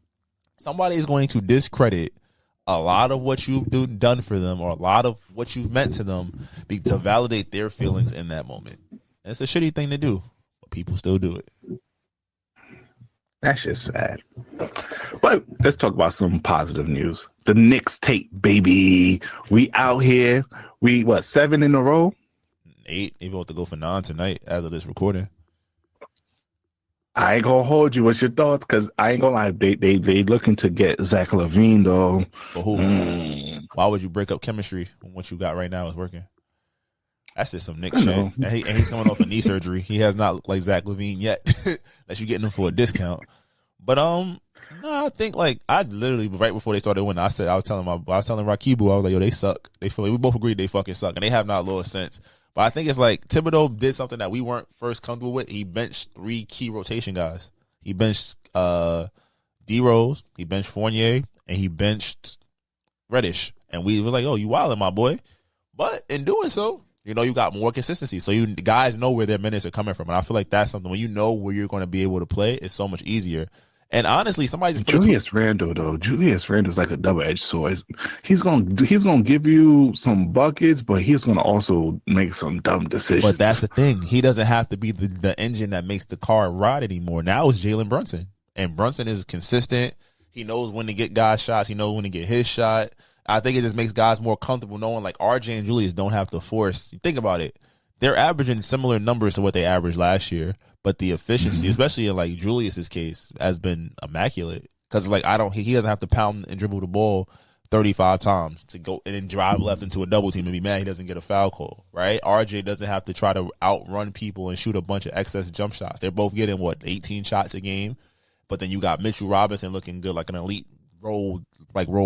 somebody is going to discredit a lot of what you've done for them or a lot of what you've meant to them to validate their feelings in that moment. And it's a shitty thing to do, but people still do it. That's just sad. But let's talk about some positive news. The Knicks tape, baby. We out here. We, 7 in a row? 8, even want to go for 9 tonight as of this recording. I ain't gonna hold you. What's your thoughts? Because I ain't gonna lie, they looking to get Zach LaVine though. For who? Why would you break up chemistry when what you got right now is working? That's just some Knicks shit. And he's coming off a knee surgery. He has not looked like Zach LaVine yet. That you getting him for a discount. But no, I think like I literally right before they started winning, I was telling Rakibu, I was like, yo, they suck. We both agreed they fucking suck, and they have not lost since. But I think it's like Thibodeau did something that we weren't first comfortable with. He benched 3 key rotation guys. He benched D Rose, he benched Fournier, and he benched Reddish. And we was like, oh, you wildin', my boy. But in doing so, you got more consistency. So you guys know where their minutes are coming from. And I feel like that's something when you know where you're going to be able to play, it's so much easier. And honestly, somebody just Julius Randle's like a double-edged sword. He's gonna give you some buckets, but he's gonna also make some dumb decisions. But that's the thing. He doesn't have to be the engine that makes the car ride anymore. Now it's Jalen Brunson. And Brunson is consistent. He knows when to get guys shots. He knows when to get his shot. I think it just makes guys more comfortable knowing like RJ and Julius don't have to force. Think about it. They're averaging similar numbers to what they averaged last year. But the efficiency, especially in like Julius's case, has been immaculate. Because like he doesn't have to pound and dribble the ball 35 times to go and then drive left into a double team and be mad he doesn't get a foul call, right? RJ doesn't have to try to outrun people and shoot a bunch of excess jump shots. They're both getting 18 shots a game. But then you got Mitchell Robinson looking good, like an elite role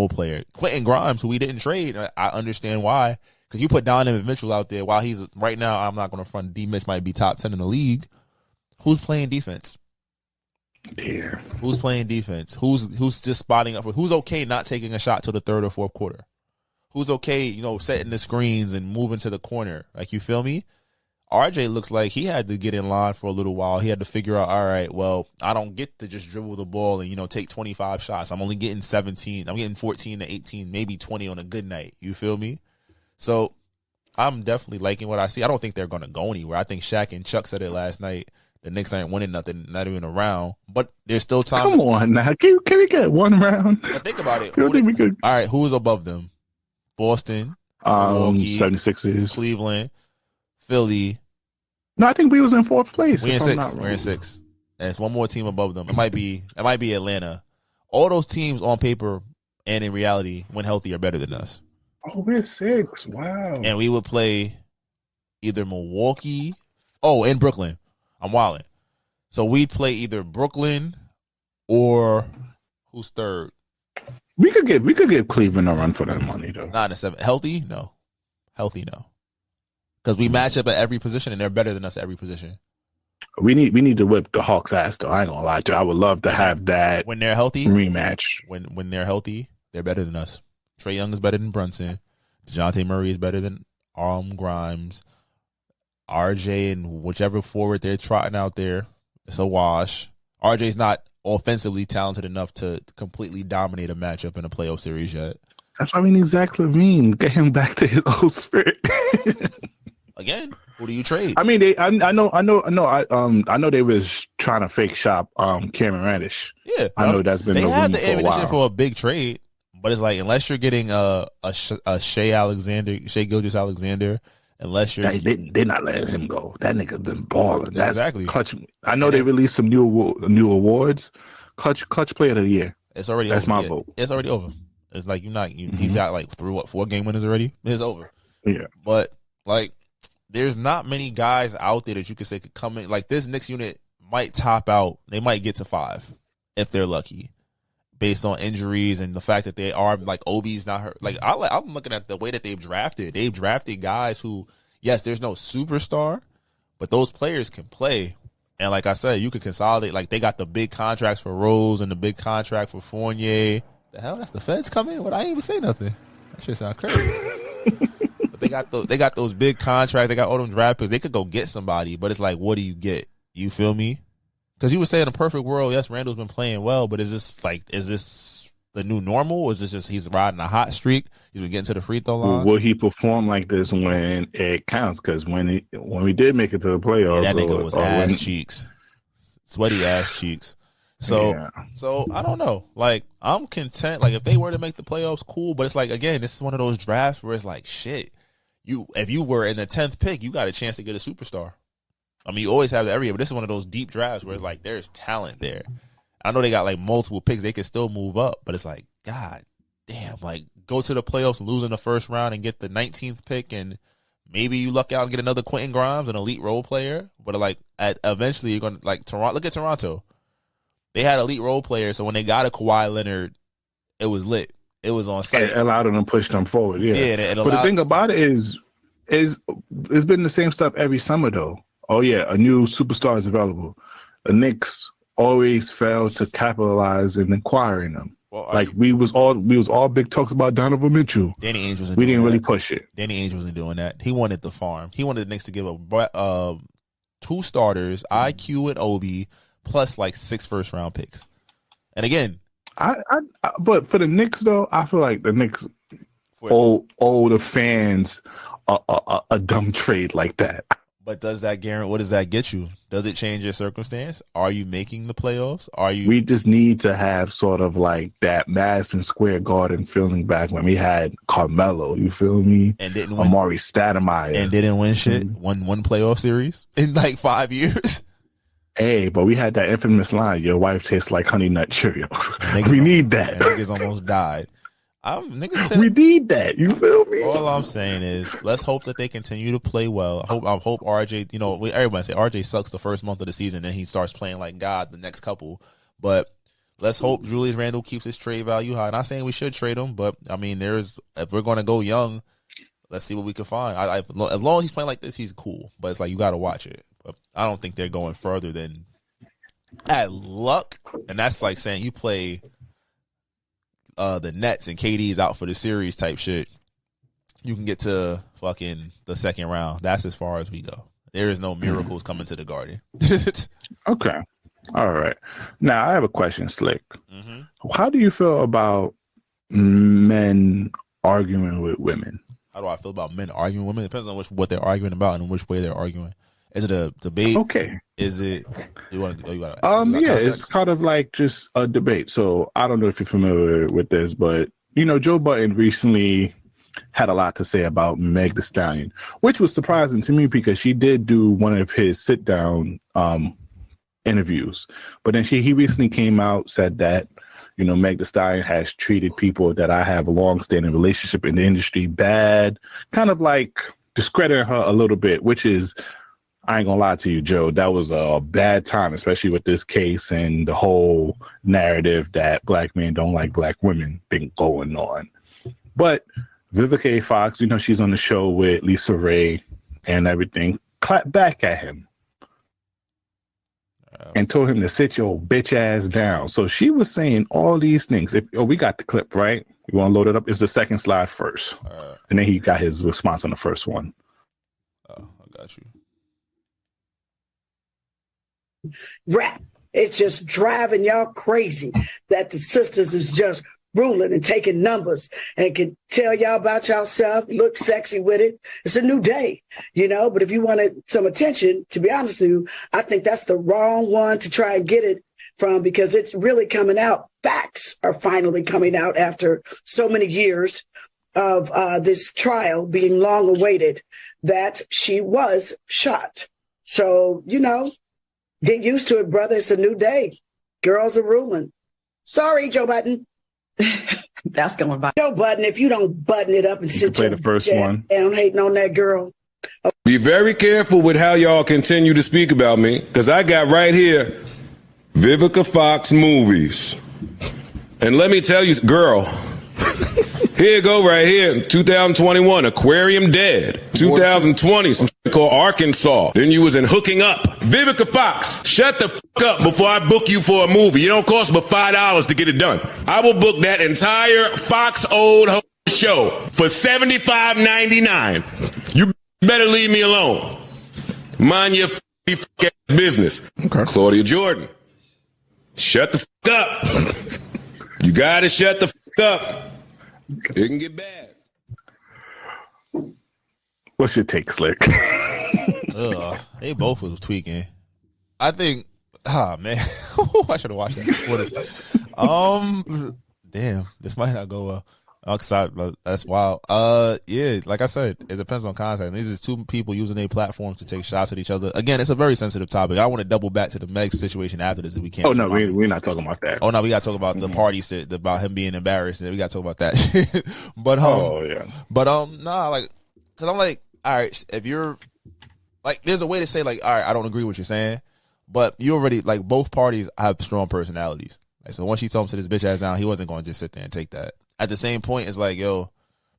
player. Quentin Grimes, who we didn't trade, I understand why. Because you put Donovan Mitchell out there while he's right now. I'm not going to front. D Mitch might be top 10 in the league. Who's playing defense? Yeah. Who's playing defense? Who's just spotting up? Who's okay not taking a shot till the third or fourth quarter? Who's okay, setting the screens and moving to the corner? Like, you feel me? RJ looks like he had to get in line for a little while. He had to figure out, all right, well, I don't get to just dribble the ball and, take 25 shots. I'm only getting 17. I'm getting 14 to 18, maybe 20 on a good night. You feel me? So I'm definitely liking what I see. I don't think they're going to go anywhere. I think Shaq and Chuck said it last night. The Knicks ain't winning nothing, not even a round. But there's still time. Come on now. Can we get one round? But think about it. All right, who's above them? Boston, 76ers, Cleveland, Philly. No, I think we was in 4th place. We're in 6. And it's one more team above them. It might be Atlanta. All those teams on paper and in reality, when healthy, are better than us. Oh, we're 6. Wow. And we would play either Milwaukee. Oh, and Brooklyn. I'm wilding. So we'd play either Brooklyn or who's third? We could give Cleveland a run for that money though. Not in a 7. Healthy? No. Because we match up at every position and they're better than us at every position. We need to whip the Hawks' ass though. I ain't gonna lie to you. I would love to have that when they're healthy rematch. When they're healthy, they're better than us. Trae Young is better than Brunson. DeJounte Murray is better than Grimes. RJ and whichever forward they're trotting out there, it's a wash. RJ's not offensively talented enough to completely dominate a matchup in a playoff series yet. That's why we need Zach LaVine. Get him back to his old spirit. Again, who do you trade? I mean, I know they was trying to fake shop Cameron Reddish. Yeah, I know that's been they the had rumor the for a ammunition while. for a big trade, but it's like unless you're getting a Shea Gilgeous-Alexander, unless you're They're not letting him go. That nigga been balling. That's exactly clutch. I know they released some new awards. Clutch player of the year. It's already that's over. my vote. It's already over. It's like he's got like 4 game winners already. It's over. Yeah, but like there's not many guys out there that you could say could come in. Like this Knicks unit might top out. They might get to 5 if they're lucky, based on injuries and the fact that they are like Obi's not hurt. Like I'm looking at the way that they've drafted. They've drafted guys who, yes, there's no superstar, but those players can play. And like I said, you could consolidate. Like they got the big contracts for Rose and the big contract for Fournier. The hell, that's the feds coming? What? I ain't even say nothing. That shit sound crazy. But they got those big contracts. They got all them draft picks. They could go get somebody, but it's like, what do you get? You feel me? Because you would say in a perfect world, yes, Randall's been playing well, but is this the new normal? Or is this just he's riding a hot streak? He's been getting to the free throw line. Will he perform like this when it counts? Because when we did make it to the playoffs, that nigga was ass cheeks, sweaty ass cheeks. So I don't know. Like I'm content. Like if they were to make the playoffs, cool. But it's like again, this is one of those drafts where it's like shit. If you were in the 10th pick, you got a chance to get a superstar. I mean, you always have that every year, but this is one of those deep drafts where it's like there's talent there. I know they got like multiple picks; they can still move up, but it's like God damn, like go to the playoffs, lose in the first round, and get the 19th pick, and maybe you luck out and get another Quentin Grimes, an elite role player. But like eventually, you're gonna like Toronto. Look at Toronto. They had elite role players, so when they got a Kawhi Leonard, it was lit. It was on site. It allowed them to push them forward. Yeah. But the thing about it is it's been the same stuff every summer though. Oh yeah, a new superstar is available. The Knicks always failed to capitalize in acquiring them. Well, like we was all big talks about Donovan Mitchell. Danny Ainge wasn't. We didn't really push it. Danny Ainge wasn't doing that. He wanted the farm. He wanted the Knicks to give up 2 starters, IQ and Obi, plus like 6 first round picks. And again, but for the Knicks though, I feel like the Knicks owe the fans a dumb trade like that. But does that guarantee? What does that get you? Does it change your circumstance? Are you making the playoffs? We just need to have sort of like that Madison Square Garden feeling back when we had Carmelo. You feel me? And didn't win. Amari Stoudemire and didn't win shit. Won one playoff series in like 5 years. Hey, but we had that infamous line: "Your wife tastes like Honey Nut Cheerios." We need that. Niggas almost died. We need that. You feel me? All I'm saying is, let's hope that they continue to play well. I hope RJ. You know, everybody say RJ sucks the first month of the season, then he starts playing like God the next couple. But let's hope Julius Randle keeps his trade value high. Not saying we should trade him, but I mean, if we're going to go young, let's see what we can find. As long as he's playing like this, he's cool. But it's like you got to watch it. But I don't think they're going further than at luck, and that's like saying you play the Nets and KD's out for the series type shit. You can get to fucking the second round. That's as far as we go. There is no miracles coming to the Garden. Okay. All right. Now I have a question, Slick. How do you feel about men arguing with women? How do I feel about men arguing with women? It depends on what they're arguing about and which way they're arguing. Is it a debate? Okay. Is it? Yeah, it's kind of like just a debate. So I don't know if you're familiar with this, but you know, Joe Budden recently had a lot to say about Meg Thee Stallion, which was surprising to me because she did do one of his sit down interviews, but then he recently came out, said that, you know, Meg Thee Stallion has treated people that I have a long-standing relationship in the industry bad, kind of like discrediting her a little bit, which is, I ain't gonna lie to you, Joe, that was a bad time, especially with this case and the whole narrative that black men don't like black women been going on. But Vivica A. Fox, you know, she's on the show with Lisa Ray and everything, clapped back at him and told him to sit your bitch ass down. So she was saying all these things. We got the clip, right? You want to load it up? It's the second slide first. And then he got his response on the first one. Oh, I got you. rap. It's just driving y'all crazy that the sisters is just ruling and taking numbers and can tell y'all about yourself, look sexy with it. It's a new day, but if you wanted some attention, to be honest with you, I think that's the wrong one to try and get it from, because it's really coming out. Facts are finally coming out after so many years of this trial being long awaited, that she was shot. So, get used to it, brother. It's a new day. Girls are ruling. Sorry, Joe Button. That's going by. Joe Button, if you don't button it up and sit play the first one down hating on that girl. Be very careful with how y'all continue to speak about me, because I got right here Vivica Fox movies. And let me tell you, girl, here you go right here. 2021, Aquarium Dead. 2020, some shit called Arkansas. Then you was in Hooking Up. Vivica Fox, shut the fuck up before I book you for a movie. It don't cost but $5 to get it done. I will book that entire Fox old show for $75.99. You better leave me alone. Mind your business. Okay. Claudia Jordan, shut the fuck up. You gotta shut the fuck up. It can get bad. What's your take, Slick? They both was tweaking. I think, man, I should have watched that before. Damn, this might not go well. That's wild. Yeah, like I said, it depends on context. These is two people using their platforms to take shots at each other. Again, it's a very sensitive topic. I want to double back to the Meg situation after this if we can. Oh no, we're not talking about that. Oh no, we got to talk about the party sit about him being embarrassed, and we got to talk about that. But nah, like, cause I'm like, all right, if you're like, there's a way to say like, all right, I don't agree with what you're saying, but you already like both parties have strong personalities. Like, so once she told him to sit his bitch ass down, he wasn't going to just sit there and take that. At the same point, it's like, yo,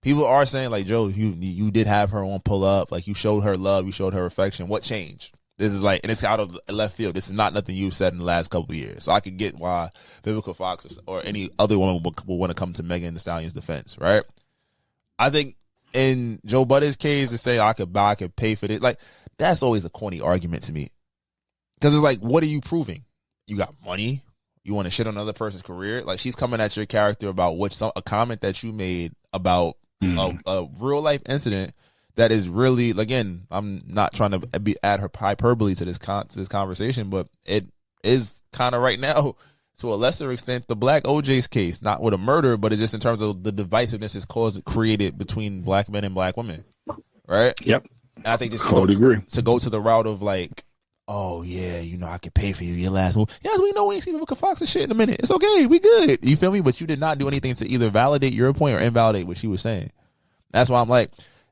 people are saying like, Joe, you did have her on pull up, like you showed her love, you showed her affection. What changed? This is like, and it's out of left field. This is not nothing you've said in the last couple of years. So I could get why Vivica Fox or any other woman will want to come to Megan Thee Stallion's defense, right? I think in Joe Budden's case, to say I could pay for this, like that's always a corny argument to me, because it's like, what are you proving? You got money. You want to shit on another person's career? Like, she's coming at your character about a comment that you made about a real life incident that is really, again, I'm not trying to add her hyperbole to this conversation, but it is kind of right now, to a lesser extent, the Black OJ's case, not with a murder, but it just in terms of the divisiveness it's created between black men and black women, right? Yep. And I think just to go to the route of like, oh yeah, I could pay for your last move. Yes, we know we ain't seen Vivica Fox and shit in a minute. It's okay, we good. You feel me? But you did not do anything to either validate your point or invalidate what she was saying. That's why I'm like,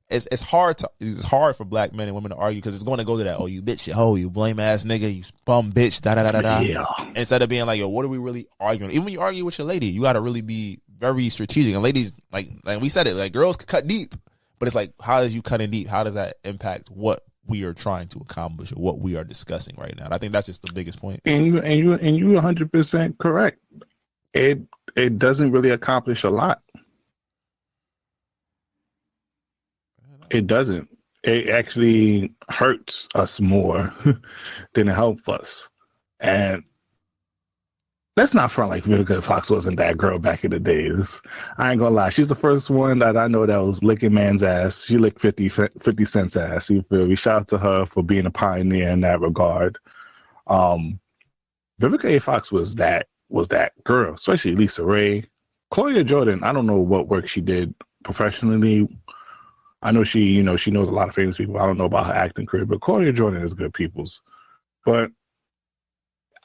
it's hard for black men and women to argue, because it's going to go to that, oh, you bitch, you hoe, you blame ass nigga, you bum bitch, da da da da da. Yeah. Instead of being like, yo, what are we really arguing? Even when you argue with your lady, you got to really be very strategic. And ladies, like we said it, like girls cut deep, but it's like, how does you cutting deep? How does that impact what we are trying to accomplish or what we are discussing right now? And I think that's just the biggest point. And you 100% correct. It doesn't really accomplish a lot. It doesn't. It actually hurts us more than it helps us. And let's not front like Vivica Fox wasn't that girl back in the days. I ain't gonna lie. She's the first one that I know that was licking man's ass. She licked 50 Cent's ass. You feel me? Shout out to her for being a pioneer in that regard. Vivica A. Fox was that girl, especially Lisa Ray. Claudia Jordan, I don't know what work she did professionally. I know she knows a lot of famous people. I don't know about her acting career, but Claudia Jordan is good people's. But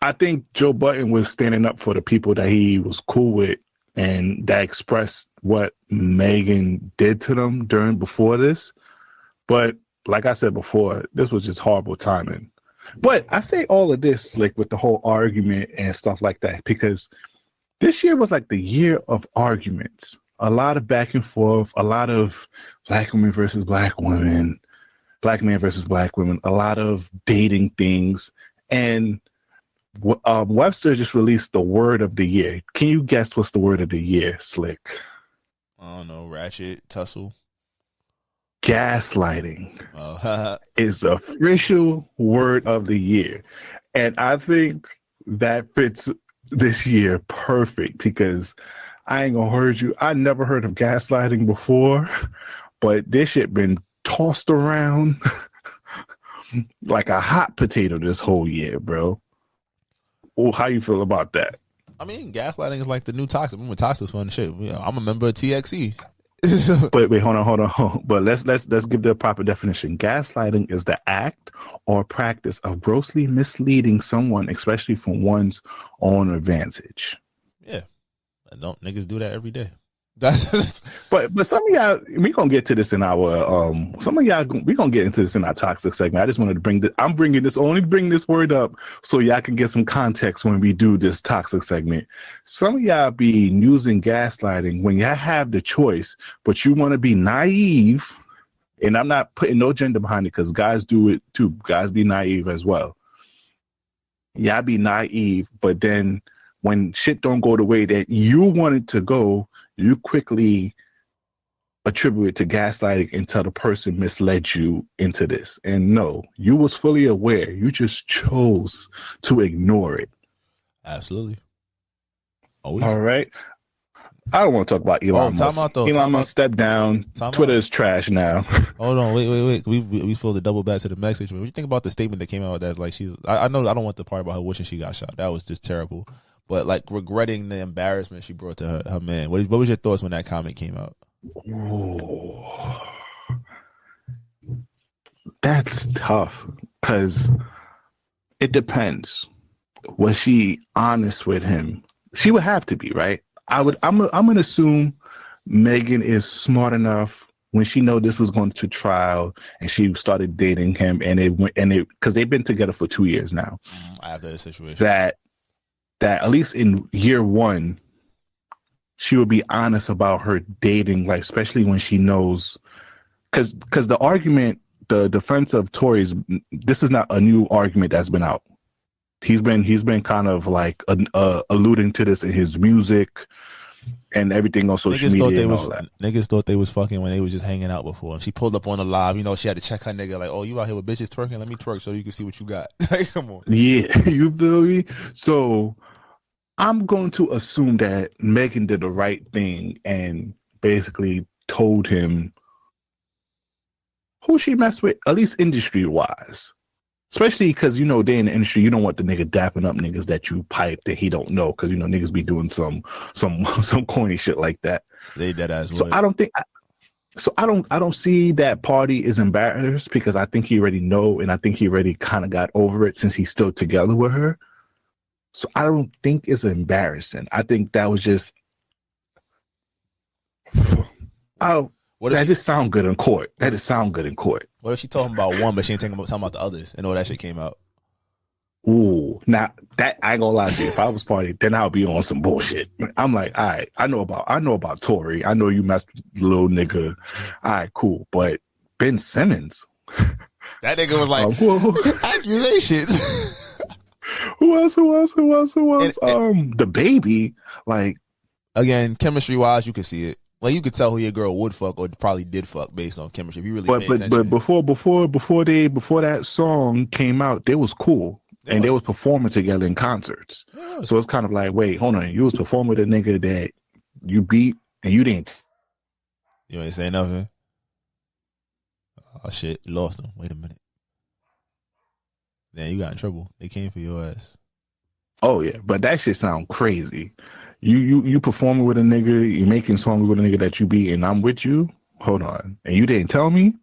I think Joe Budden was standing up for the people that he was cool with and that expressed what Megan did to them before this. But like I said before, this was just horrible timing. But I say all of this, Slick, with the whole argument and stuff like that, because this year was like the year of arguments. A lot of back and forth, a lot of black women versus black women, black men versus black women, a lot of dating things. And Webster just released the word of the year. Can you guess what's the word of the year, Slick? I don't know. Ratchet, tussle. Gaslighting is the official word of the year. And I think that fits this year perfect because I ain't gonna hurt you. I never heard of gaslighting before, but this shit been tossed around like a hot potato this whole year, bro. Oh, how you feel about that? I mean, gaslighting is like the new toxic. Remember toxic fun shit. You know, I'm a member of TXE. But wait, hold on. But let's give the proper definition. Gaslighting is the act or practice of grossly misleading someone, especially for one's own advantage. Yeah, don't niggas do that every day? That's but some of y'all, we gonna get to this in our some of y'all we gonna get into this in our toxic segment. I just wanted to bring this word up so y'all can get some context when we do this toxic segment. Some of y'all be using gaslighting when y'all have the choice, but you want to be naive. And I'm not putting no gender behind it because guys do it too. Guys be naive as well. Y'all be naive, but then when shit don't go the way that you want it to go, you quickly attribute it to gaslighting until the person misled you into this. And no, you was fully aware. You just chose to ignore it. Absolutely. Always. All right. I don't want to talk about Elon Musk. Elon Musk stepped down. Twitter is trash now. Hold on. Wait. We supposed to double back to the message. What do you think about the statement that came out that's like I know I don't want the part about her wishing she got shot. That was just terrible. But like regretting the embarrassment she brought to her man. What was your thoughts when that comment came out? Oh, that's tough because it depends. Was she honest with him? She would have to be, right? I'm gonna assume Megan is smart enough when she know this was going to trial and she started dating him and it because they've been together for 2 years now. After the situation, that at least in year one, she would be honest about her dating, like especially when she knows, because the argument, the defense of Tory's, this is not a new argument that's been out. He's been kind of like alluding to this in his music and everything on social media and all that. Niggas thought they was fucking when they was just hanging out before. And she pulled up on the live, she had to check her nigga like, oh, you out here with bitches twerking? Let me twerk so you can see what you got. Like, come on. Yeah, you feel me? So I'm going to assume that Megan did the right thing and basically told him who she messed with, at least industry-wise. Especially because, they in the industry, you don't want the nigga dapping up niggas that you pipe that he don't know because, niggas be doing some corny shit like that. They dead ass. So I don't see that party is embarrassed because I think he already know and I think he already kind of got over it since he's still together with her. So I don't think it's embarrassing. I think that was just, just sound good in court. That just sound good in court. What if she talking about one, but she ain't talking about the others and all that shit came out? Ooh, now that I ain't gonna lie to you. If I was party, then I'll be on some bullshit. I'm like, all right, I know about Tory. I know you messed with the little nigga. All right, cool. But Ben Simmons, that nigga was like accusations. Who else? The baby, like, again, chemistry wise, you could see it. Like you could tell who your girl would fuck or probably did fuck based on chemistry. If you really pay attention. But before that song came out, they was cool and they was performing together in concerts. Yeah. So it's kind of like, wait, hold on, you was performing with a nigga that you beat and you didn't. You ain't say nothing. Oh shit, you lost him. Wait a minute. Then you got in trouble. They came for your ass. Oh yeah, but that shit sound crazy. You performing with a nigga, you making songs with a nigga that you beat, and I'm with you. Hold on, and you didn't tell me.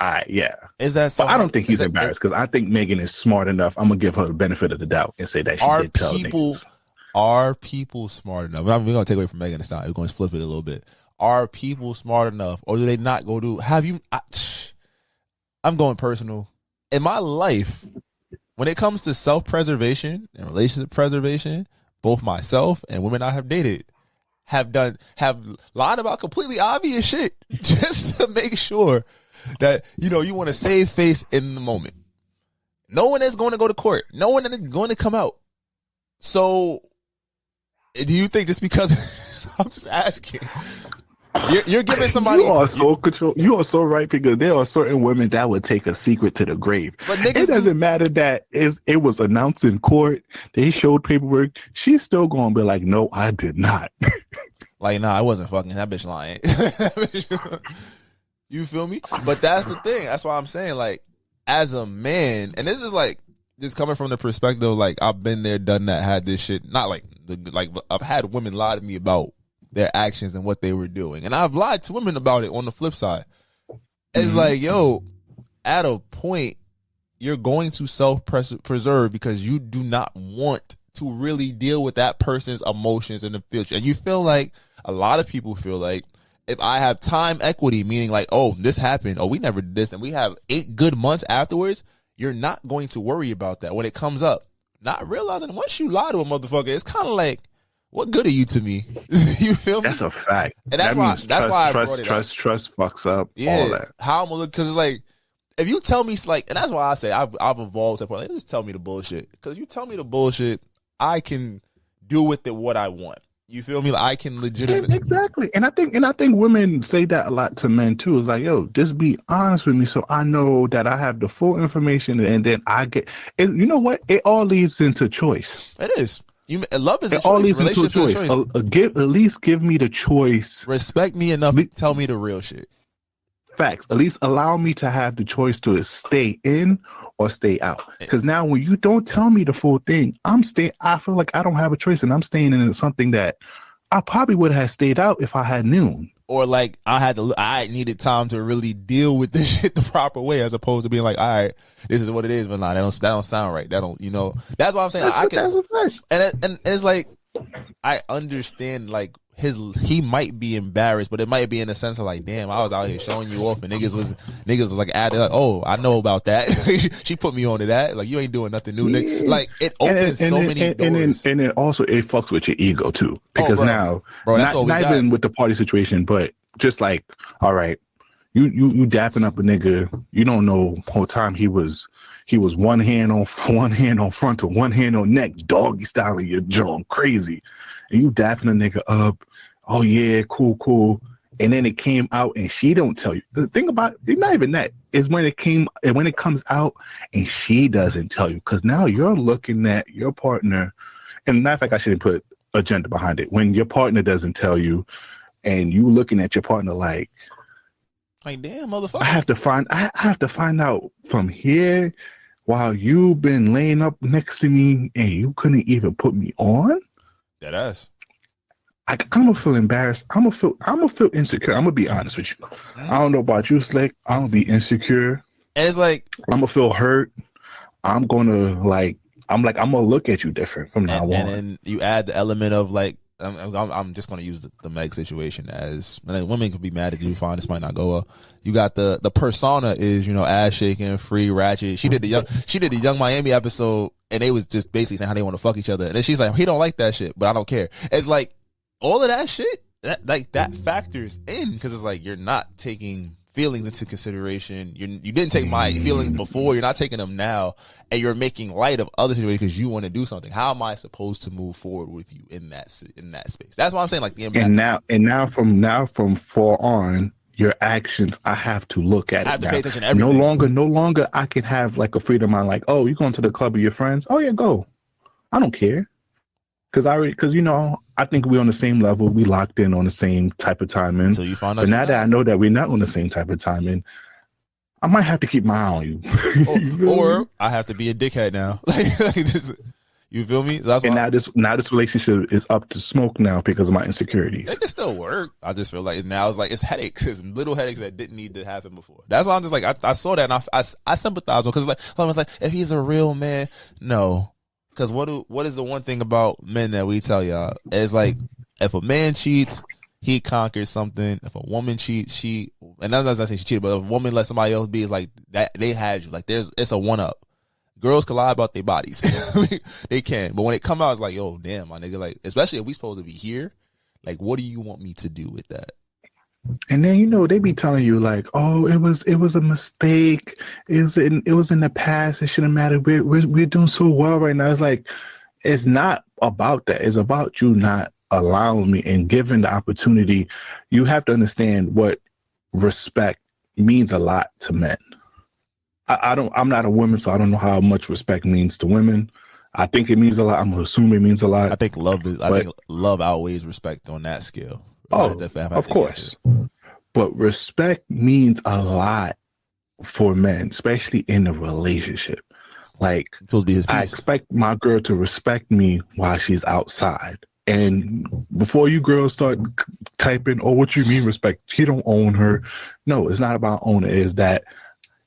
Yeah. Is that so? But I don't think he's embarrassed because I think Megan is smart enough. I'm gonna give her the benefit of the doubt and say that she did tell niggas. Are people smart enough? We're gonna take away from Megan this time. We're going to flip it a little bit. Are people smart enough, or do they not go do? I'm going personal. In my life, when it comes to self-preservation and relationship preservation, both myself and women I have dated have lied about completely obvious shit just to make sure that, you want to save face in the moment. No one is going to go to court. No one is going to come out. So do you think just because I'm just asking, You're giving somebody. You are so control. You are so right, because there are certain women that would take a secret to the grave. But it doesn't matter that it was announced in court. They showed paperwork. She's still gonna be like, no, I did not. Like, nah, I wasn't fucking. That bitch lying. You feel me? But that's the thing. That's why I'm saying, like, as a man, and this is like just coming from the perspective of, like, I've been there, done that, had this shit. Not like I've had women lie to me about their actions and what they were doing, and I've lied to women about it on the flip side. It's like, yo, at a point you're going to self-preserve because you do not want to really deal with that person's emotions in the future. And you feel like, a lot of people feel like, if I have time equity, meaning like, oh, this happened, oh, we never did this, and we have 8 good months afterwards, you're not going to worry about that when it comes up. Not realizing once you lie to a motherfucker, it's kind of like, what good are you to me? You feel me? That's a fact. And that's why I brought it up. Trust fucks up all that. How I'm gonna look, because it's like, if you tell me, like, and that's why I say I've evolved to the point, like, just tell me the bullshit. Because if you tell me the bullshit, I can do with it what I want. You feel me? Like, I can legitimately. Exactly. And I think women say that a lot to men too. It's like, yo, just be honest with me so I know that I have the full information, and then I get it. You know what? It all leads into choice. It is. Love is a it choice. All leads into a Relationship choice. is a choice. At least give me the choice. Respect me enough to tell me the real shit. Facts. At least allow me to have the choice to stay in or stay out. Because now when you don't tell me the full thing, I feel like I don't have a choice, and I'm staying in something that I probably would have stayed out if I had known. Or like, I needed time to really deal with this shit the proper way, as opposed to being like, all right, this is what it is, but nah, that don't sound right. That don't, that's what I'm saying. That's a fact. And it's like, I understand, like, he might be embarrassed, but it might be in the sense of like, damn, I was out here showing you off, and niggas was like, added, like, oh, I know about that. She put me on to that. Like, you ain't doing nothing new, nigga. Like, it opens so many doors. And then also it fucks with your ego too, because now, that's not even with the party situation, but just like, all right, you dapping up a nigga, you don't know whole time he was one hand on front or one hand on neck, doggy styling your jaw crazy, and you dapping a nigga up. Oh yeah, cool. And then it came out and she don't tell you. The thing about it's not even that. Is when it comes out and she doesn't tell you. Because now you're looking at your partner. And matter of fact, I shouldn't put agenda behind it. When your partner doesn't tell you and you looking at your partner like damn, motherfucker. I have to find out from here while you've been laying up next to me and you couldn't even put me on. That ass. I'm gonna feel embarrassed. I'm gonna feel insecure. I'm gonna be honest with you. I don't know about you, Slick. I'm gonna be insecure. And it's like, I'm gonna feel hurt. I'm gonna look at you different from now on. And then you add the element of like, I'm just gonna use the Meg situation as, and then women could be mad at you. Fine, this might not go well. You got the persona is, ass shaking, free, ratchet. She did the Young Miami episode, and they was just basically saying how they want to fuck each other. And then she's like, he don't like that shit, but I don't care. It's like, all of that shit, that factors in, because it's like, you're not taking feelings into consideration. You didn't take my feelings before. You're not taking them now, and you're making light of other situations because you want to do something. How am I supposed to move forward with you in that space? That's why I'm saying, like, the impact. And now from far on, your actions, I have to look at it. I have to pay attention to everything. No longer I can have like a freedom mind, like, oh, you going to the club with your friends? Oh yeah, go. I don't care. Because I think we're on the same level. We locked in on the same type of timing. So you found out. But now that I know that we're not on the same type of timing, I might have to keep my eye on you. or I have to be a dickhead now. You feel me? So now this relationship is up to smoke now because of my insecurities. It can still work. I just feel like now it's headaches. It's little headaches that didn't need to happen before. That's why I'm just like, I saw that and I sympathize with, because like I was like, if he's a real man, no. Because what is the one thing about men that we tell y'all? It's like, if a man cheats, he conquers something. If a woman cheats, and I'm not saying she cheated, but if a woman let somebody else be, it's like that they had you. Like it's a one up. Girls can lie about their bodies. They can. But when it come out, it's like, yo, damn, my nigga. Like, especially if we supposed to be here, like, what do you want me to do with that? And then they be telling you like, oh, it was a mistake. It was in the past. It shouldn't matter. We're doing so well right now. It's like, it's not about that. It's about you not allowing me and giving the opportunity. You have to understand what respect means a lot to men. I'm not a woman, so I don't know how much respect means to women. I think it means a lot. I'm assuming it means a lot. I think love outweighs respect on that scale. Of course. But respect means a lot for men, especially in a relationship. Like, I expect my girl to respect me while she's outside. And before you girls start typing, oh, what you mean respect? She don't own her. No, it's not about owning. It's that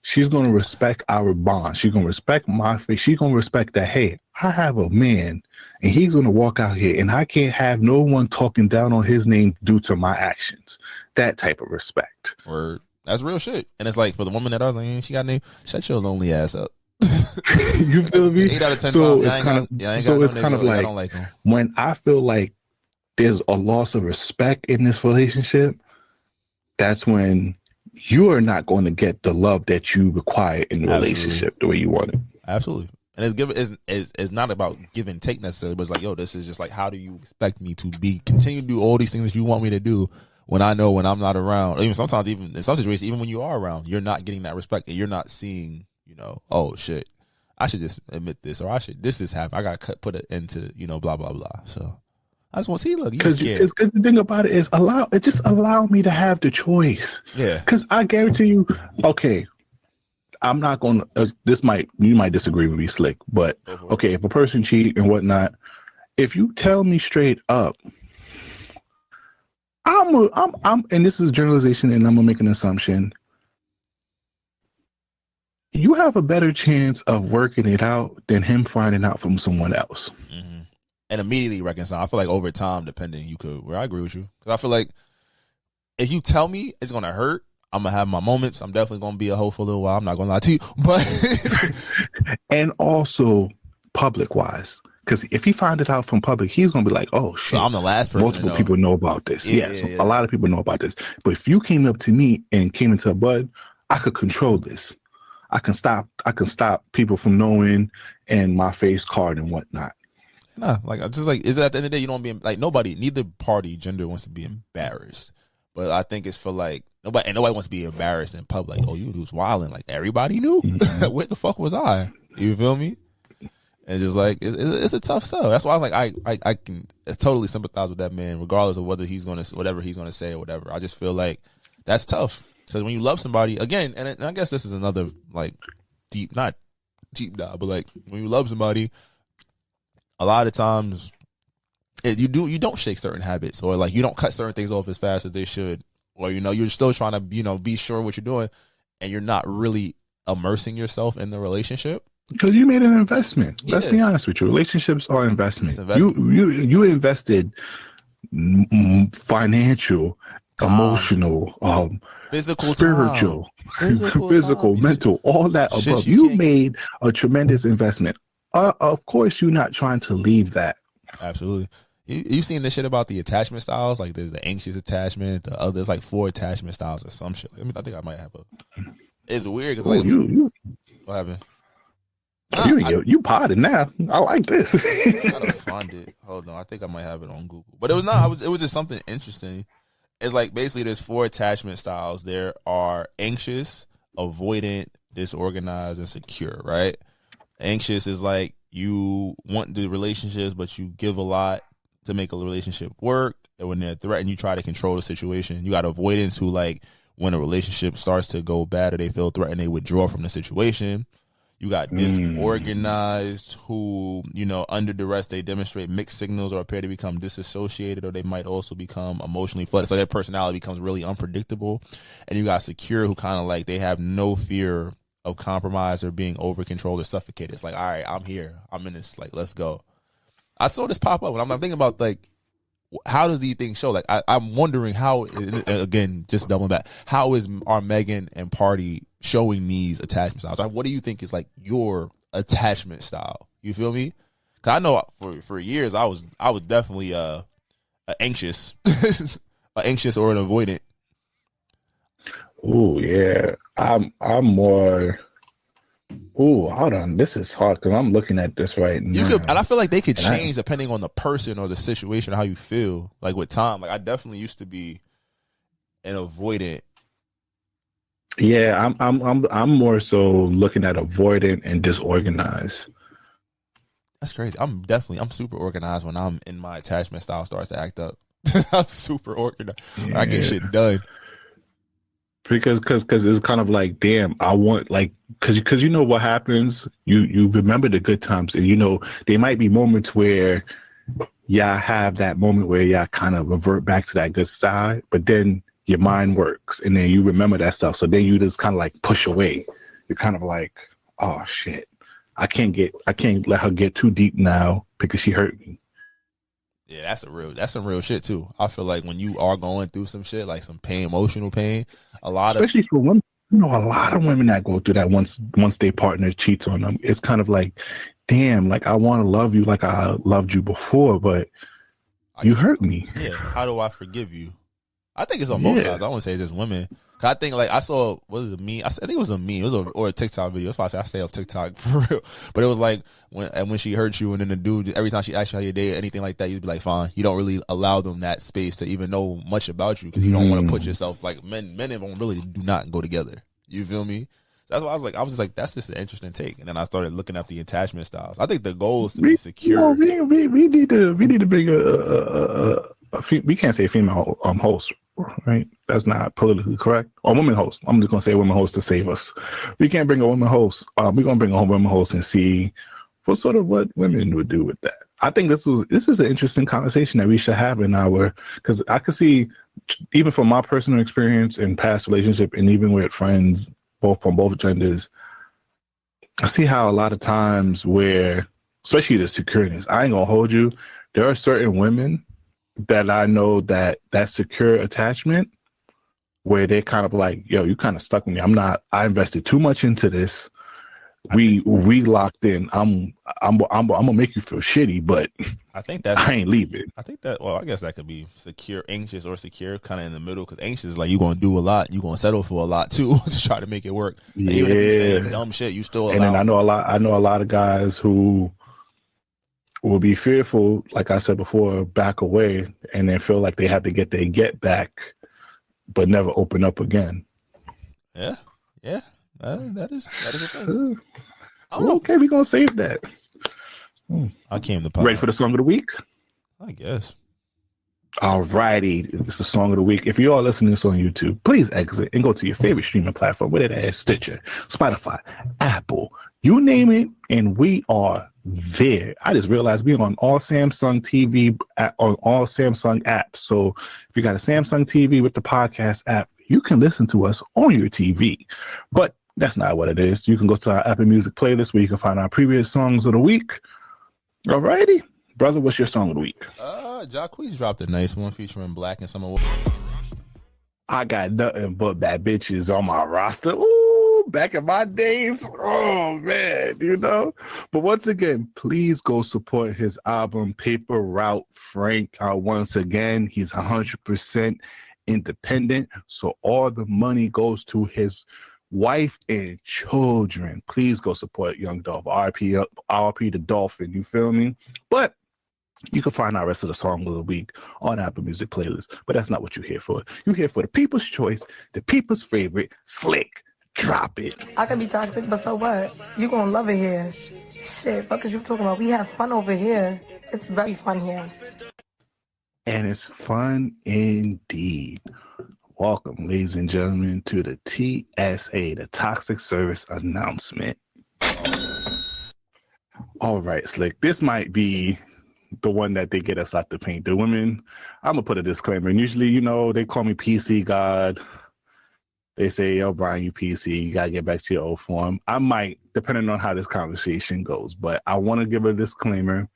she's going to respect our bond. She's going to respect my face. She's going to respect that, hey, I have a man and he's going to walk out here and I can't have no one talking down on his name due to my actions. That type of respect. Word. That's real shit. And it's like, for the woman that I was like, she got name, shut your lonely ass up. You feel me? 8 out of 10 so times. It's kind of like I don't like when I feel like there's a loss of respect in this relationship, that's when you are not going to get the love that you require in the relationship the way you want it. Absolutely. And it's not about give and take necessarily, but it's like, yo, this is just like, how do you expect me to continue to do all these things that you want me to do when I know when I'm not around? Even sometimes, even in some situations, even when you are around, you're not getting that respect and you're not seeing, oh shit, I should just admit this, or this is happening. I got put it into, blah, blah, blah. So I just want to see, look, you're scared. Because the thing about it is just allow me to have the choice. Yeah. Because I guarantee you, okay, I'm not going to, you might disagree with me, Slick, but okay, if a person cheat and whatnot, if you tell me straight up, I'm, and this is generalization and I'm going to make an assumption, you have a better chance of working it out than him finding out from someone else. Mm-hmm. And immediately reconcile. I feel like over time, depending, I agree with you. Because I feel like if you tell me it's going to hurt, I'm going to have my moments. I'm definitely going to be a hoe for a little while. I'm not going to lie to you. But and also public-wise. Because if he finds it out from public, he's going to be like, oh, shit. So I'm the last person. Multiple people know about this. A lot of people know about this. But if you came up to me and came into a bud, I could control this. I can stop people from knowing and my face card and whatnot. Nah, like just like is it at the end of the day you don't be like neither party gender wants to be embarrassed. But I think it's for like nobody wants to be embarrassed in public. Like, oh, you was wilding, like everybody knew. Mm-hmm. Where the fuck was I? You feel me? And just like it's a tough sell. That's why I was like I can totally sympathize with that man, regardless of whatever he's gonna say or whatever. I just feel like that's tough. Because when you love somebody, again, and I guess this is another, like, not deep dive, but, like, when you love somebody, a lot of times, you don't shake certain habits, or, like, you don't cut certain things off as fast as they should, or, you're still trying to, be sure what you're doing, and you're not really immersing yourself in the relationship. Because you made an investment. Yeah. Let's be honest with you. Relationships are investment. You invested financial, emotional, physical, spiritual, physical, mental, all that above. You made a tremendous investment. Of course, you're not trying to leave that. Absolutely. You've seen this shit about the attachment styles, like there's the anxious attachment, the others like 4 attachment styles or some shit. I think I might have it's weird because like what happened? You potted now. I like this. I gotta find it. Hold on, I think I might have it on Google, but it was not. It was just something interesting. It's like basically there's 4 attachment styles. There are anxious, avoidant, disorganized, and secure, right? Anxious is like you want the relationships, but you give a lot to make a relationship work. And when they're threatened, you try to control the situation. You got avoidance who like when a relationship starts to go bad or they feel threatened, they withdraw from the situation. You got disorganized who, under duress, they demonstrate mixed signals or appear to become disassociated, or they might also become emotionally flooded. So their personality becomes really unpredictable. And you got secure who kind of like they have no fear of compromise or being over controlled or suffocated. It's like, all right, I'm here. I'm in this. Like, let's go. I saw this pop up and I'm thinking about like, how does these things show? Like, I'm wondering how, again, just doubling back, how is our Megan and Party showing these attachment styles? Like, what do you think is like your attachment style? You feel me? Cause I know for years I was definitely anxious, anxious or an avoidant. Oh yeah, I'm more. Oh, hold on. This is hard because I'm looking at this right now. You could, and I feel like they could change depending on the person or the situation or how you feel. Like with time, like I definitely used to be an avoidant. Yeah, I'm more so looking at avoidant and disorganized. That's crazy. I'm super organized when I'm in my attachment style starts to act up. I'm super organized. Yeah. I get shit done. Because it's kind of like, damn, I want like, because you know what happens, you remember the good times, and you know there might be moments where y'all have that moment where y'all kind of revert back to that good side, but then your mind works and then you remember that stuff, so then you just kind of like push away. You're kind of like, oh shit, I can't let her get too deep now because she hurt me. Yeah, that's some real shit too. I feel like when you are going through some shit, like some pain, emotional pain, especially for women, you know, a lot of women that go through that once their partner cheats on them, it's kind of like, damn, like I want to love you like I loved you before, but you hurt me. Yeah, how do I forgive you? I think it's on both sides. I wouldn't say it's just women. I think like I saw, what was it, a meme? I think it was a meme. It was or a TikTok video. That's why I say I stay off TikTok for real. But it was like when she hurt you, and then the dude, every time she asked you how your day or anything like that, you'd be like, fine. You don't really allow them that space to even know much about you because you don't want to put yourself, like men and women really do not go together. You feel me? That's why I was just like, that's just an interesting take. And then I started looking at the attachment styles. I think the goal is to be secure. You know, we need to bring we can't say female host, right? That's not politically correct. Or woman host. I'm just gonna say woman host to save us. We can't bring a woman host. We're gonna bring a woman host and see what women would do with that. I think this is an interesting conversation that we should have in because I could see, even from my personal experience in past relationship and even with friends from both genders, I see how a lot of times where, especially the secureness, I ain't gonna hold you, there are certain women that I know that secure attachment where they're kind of like, yo, you kind of stuck with me. I invested too much into this. We locked in. I'm gonna make you feel shitty, but I ain't leaving. I think that, well, I guess that could be secure, anxious, or secure, kind of in the middle. Because anxious is like, you're gonna do a lot, you're gonna settle for a lot too to try to make it work. And even if you say dumb shit, you still allow. And then I know a lot of guys who will be fearful, like I said before, back away, and then feel like they have to get their get back, but never open up again. Yeah. That is a thing. Okay, we're gonna save that. I came to ready for the song of the week? I guess. All righty, it's the song of the week. If you are listening to this on YouTube, please exit and go to your favorite streaming platform, whether that is Stitcher, Spotify, Apple, you name it, and we are there. I just realized we're on all Samsung TV, on all Samsung apps. So if you got a Samsung TV with the podcast app, you can listen to us on your TV. But that's not what it is. You can go to our Apple Music playlist where you can find our previous songs of the week. All righty, brother, what's your song of the week? Jacquez dropped a nice one featuring Black and some of. I got nothing but bad bitches on my roster. Ooh, back in my days. Oh man, you know. But once again, please go support his album Paper Route Frank. Once again, he's 100% independent, so all the money goes to his wife and children. Please go support Young Dolph. RP the Dolphin, you feel me? But you can find our rest of the song of the week on Apple Music playlist. But that's not what you're here for. You're here for the people's choice, the people's favorite, Slick. Drop it. I can be toxic, but so what? You gonna love it here. Shit, what is you talking about? We have fun over here. It's very fun here. And it's fun indeed. Welcome, ladies and gentlemen, to the TSA, the Toxic Service Announcement. All right, Slick. This might be the one that they get us out the paint. The women, I'm going to put a disclaimer. And usually, you know, they call me PC God. They say, yo, Brian, you PC. You got to get back to your old form. I might, depending on how this conversation goes. But I want to give a disclaimer.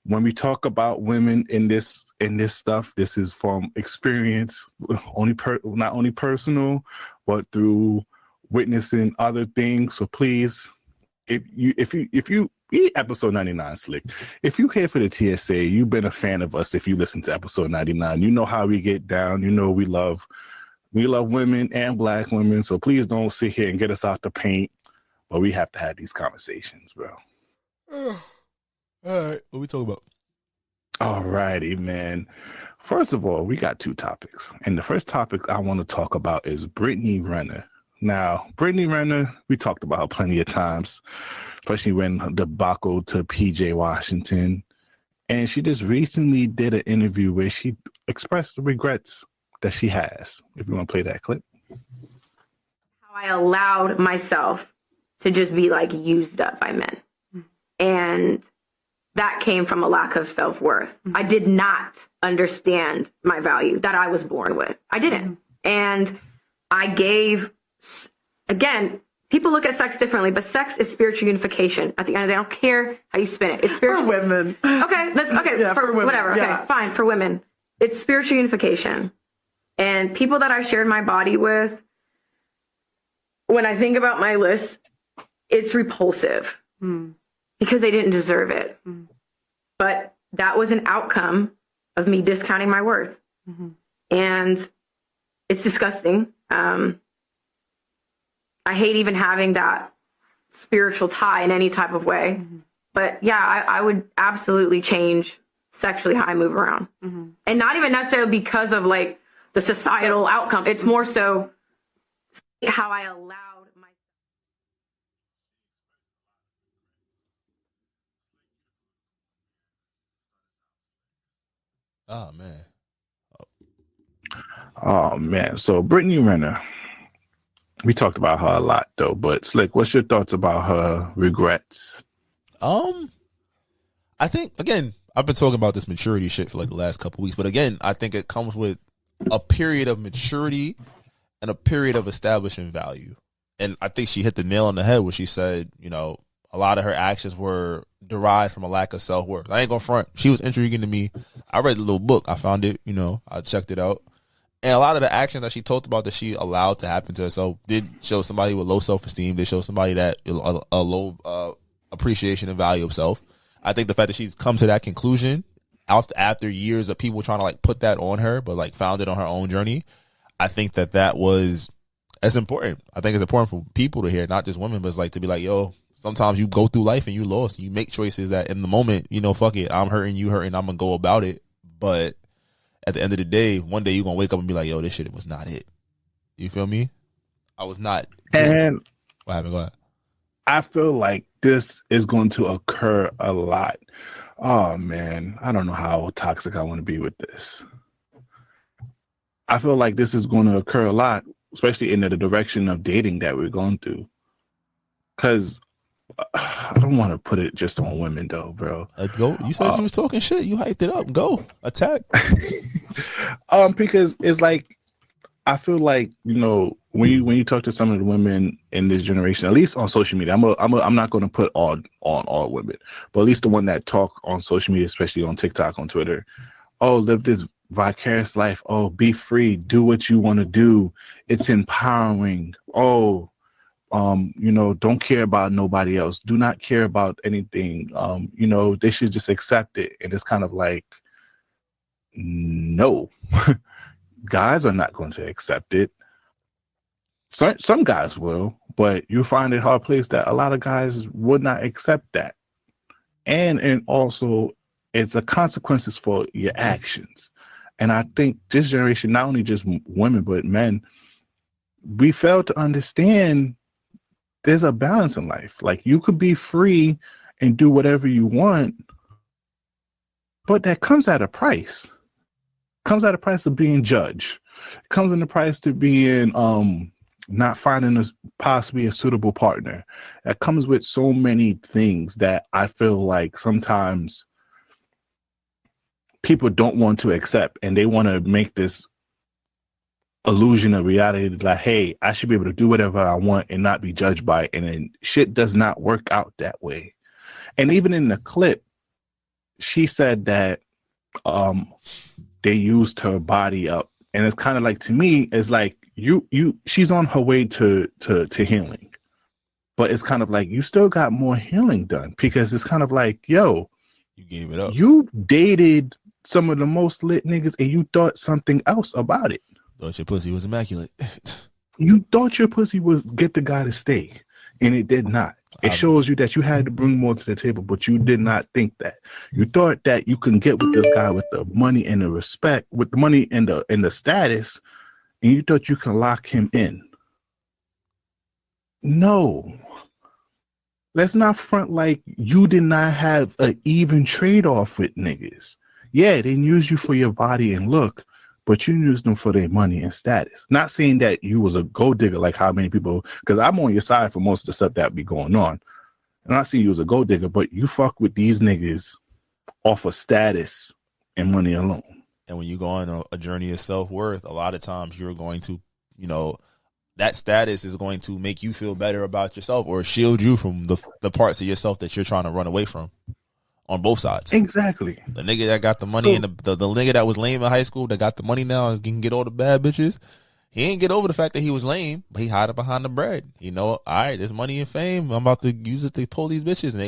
When we talk about women in this stuff, this is from experience, not only personal, but through witnessing other things. So please, if you episode 99, Slick, if you care for the TSA, you've been a fan of us. If you listen to episode 99, you know how we get down. You know we love women and Black women. So please don't sit here and get us out the paint. but we have to have these conversations, bro. All right, what we talking about? All righty, man. First of all, we got 2 topics. And the first topic I want to talk about is Brittany Renner. Now, Brittany Renner, we talked about her plenty of times, especially when the debacle to PJ Washington. And she just recently did an interview where she expressed the regrets that she has. If you want to play that clip. How I allowed myself to just be like used up by men. And that came from a lack of self-worth. I did not understand my value that I was born with. I didn't. And I gave, again, people look at sex differently, but sex is spiritual unification. At the end of the day, I don't care how you spin it. It's spiritual. For women. Okay, for women. Whatever. Yeah. Okay, fine, for women. It's spiritual unification. And people that I shared my body with, when I think about my list, it's repulsive because they didn't deserve it. But that was an outcome of me discounting my worth. And it's disgusting. I hate even having that spiritual tie in any type of way. But yeah, I would absolutely change sexually how I move around. And not even necessarily because of like the societal outcome. It's more so how I allowed my. Oh man. Oh man. So Brittany Renner, we talked about her a lot though, but Slick, what's your thoughts about her regrets? I think, again, I've been talking about this maturity shit for like the last couple weeks, but again, I think it comes with a period of maturity and a period of establishing value. And I think she hit the nail on the head when she said, you know, a lot of her actions were derived from a lack of self-worth. I ain't gonna front. She was intriguing to me. I read the little book. I found it, you know, I checked it out. And a lot of the action that she talked about that she allowed to happen to herself did show somebody with low self-esteem. They show somebody that a low appreciation and value of self. I think the fact that she's come to that conclusion after years of people trying to like put that on her, but like found it on her own journey. I think that's important. I think it's important for people to hear, not just women, but it's like to be like, yo, sometimes you go through life and you lost. You make choices that in the moment, you know, fuck it, I'm hurting, you hurting, I'm gonna go about it. But at the end of the day, one day you're gonna wake up and be like, yo, this shit was not it. You feel me? I was not. And what happened? Go ahead. I feel like this is going to occur a lot. Oh man, I don't know how toxic I want to be with this. I feel like this is going to occur a lot, especially in the direction of dating that we're going through. Because I don't want to put it just on women though, bro. Go. You said you was talking shit. You hyped it up. Go attack. Because it's like, I feel like, you know, when you talk to some of the women in this generation, at least on social media, I'm not going to put on all women, but at least the one that talk on social media, especially on TikTok, on Twitter. Oh, live this vicarious life. Oh, be free. Do what you want to do. It's empowering. Oh, you know, don't care about nobody else. Do not care about anything. You know, they should just accept it. And it's kind of like, no, guys are not going to accept it. Some guys will, but you find it hard place that a lot of guys would not accept that. And also it's a consequences for your actions. And I think this generation, not only just women, but men, we fail to understand there's a balance in life. Like you could be free and do whatever you want, but that comes at a price. Comes at a price of being judged. It comes in the price to being not finding possibly a suitable partner. That comes with so many things that I feel like sometimes people don't want to accept, and they want to make this illusion of reality like, hey, I should be able to do whatever I want and not be judged by it. And then shit does not work out that way. And even in the clip, she said that they used her body up. And it's kind of like, to me, it's like she's on her way to healing. But it's kind of like you still got more healing done, because it's kind of like, yo, you gave it up. You dated some of the most lit niggas and you thought something else about it. Thought your pussy was immaculate. You thought your pussy was get the guy to stay. And it did not. It shows you that you had to bring more to the table, but you did not think that. You thought that you can get with this guy with the money and the respect, with the money and the status, and you thought you can lock him in. No. Let's not front like you did not have an even trade-off with niggas. Yeah, they use you for your body and look, but you use them for their money and status. Not saying that you was a gold digger like how many people, because I'm on your side for most of the stuff that be going on. I'm not saying you was a gold digger, but you fuck with these niggas off of status and money alone. And when you go on a journey of self-worth, a lot of times you're going to, you know, that status is going to make you feel better about yourself or shield you from the parts of yourself that you're trying to run away from on both sides. Exactly. The nigga that got the money and the nigga that was lame in high school that got the money now and can get all the bad bitches. He ain't get over the fact that he was lame, but he hid it behind the bread. You know, all right, there's money and fame. I'm about to use it to pull these bitches, and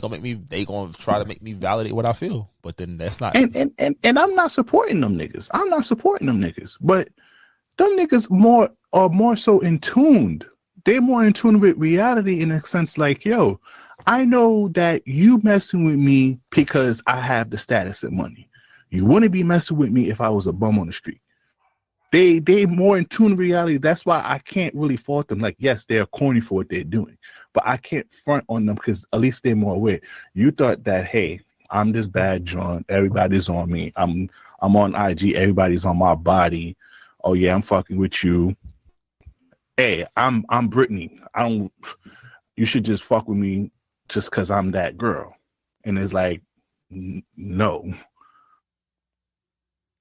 they gonna try to make me validate what I feel. But then that's not. And I'm not supporting them niggas. But them niggas are more so in tuned. They're more in tune with reality in a sense like, yo, I know that you messing with me because I have the status and money. You wouldn't be messing with me if I was a bum on the street. They more in tune with reality. That's why I can't really fault them. Like, yes, they're corny for what they're doing, but I can't front on them because at least they're more aware. You thought that, hey, I'm this bad John. Everybody's on me. I'm on IG. Everybody's on my body. Oh yeah, I'm fucking with you. Hey, I'm Brittany. You should just fuck with me just because I'm that girl. And it's like, no.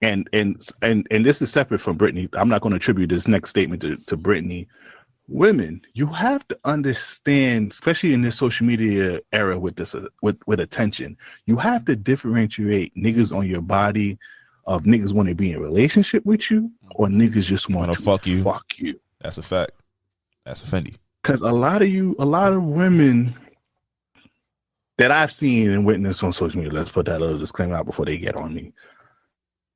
And this is separate from Brittany. I'm not going to attribute this next statement to Brittany. Women, you have to understand, especially in this social media era with this with attention, you have to differentiate niggas on your body of niggas want to be in a relationship with you or niggas just want to fuck you. That's a fact. That's a Fendi. Because a lot of women that I've seen and witnessed on social media, let's put that little disclaimer out before they get on me,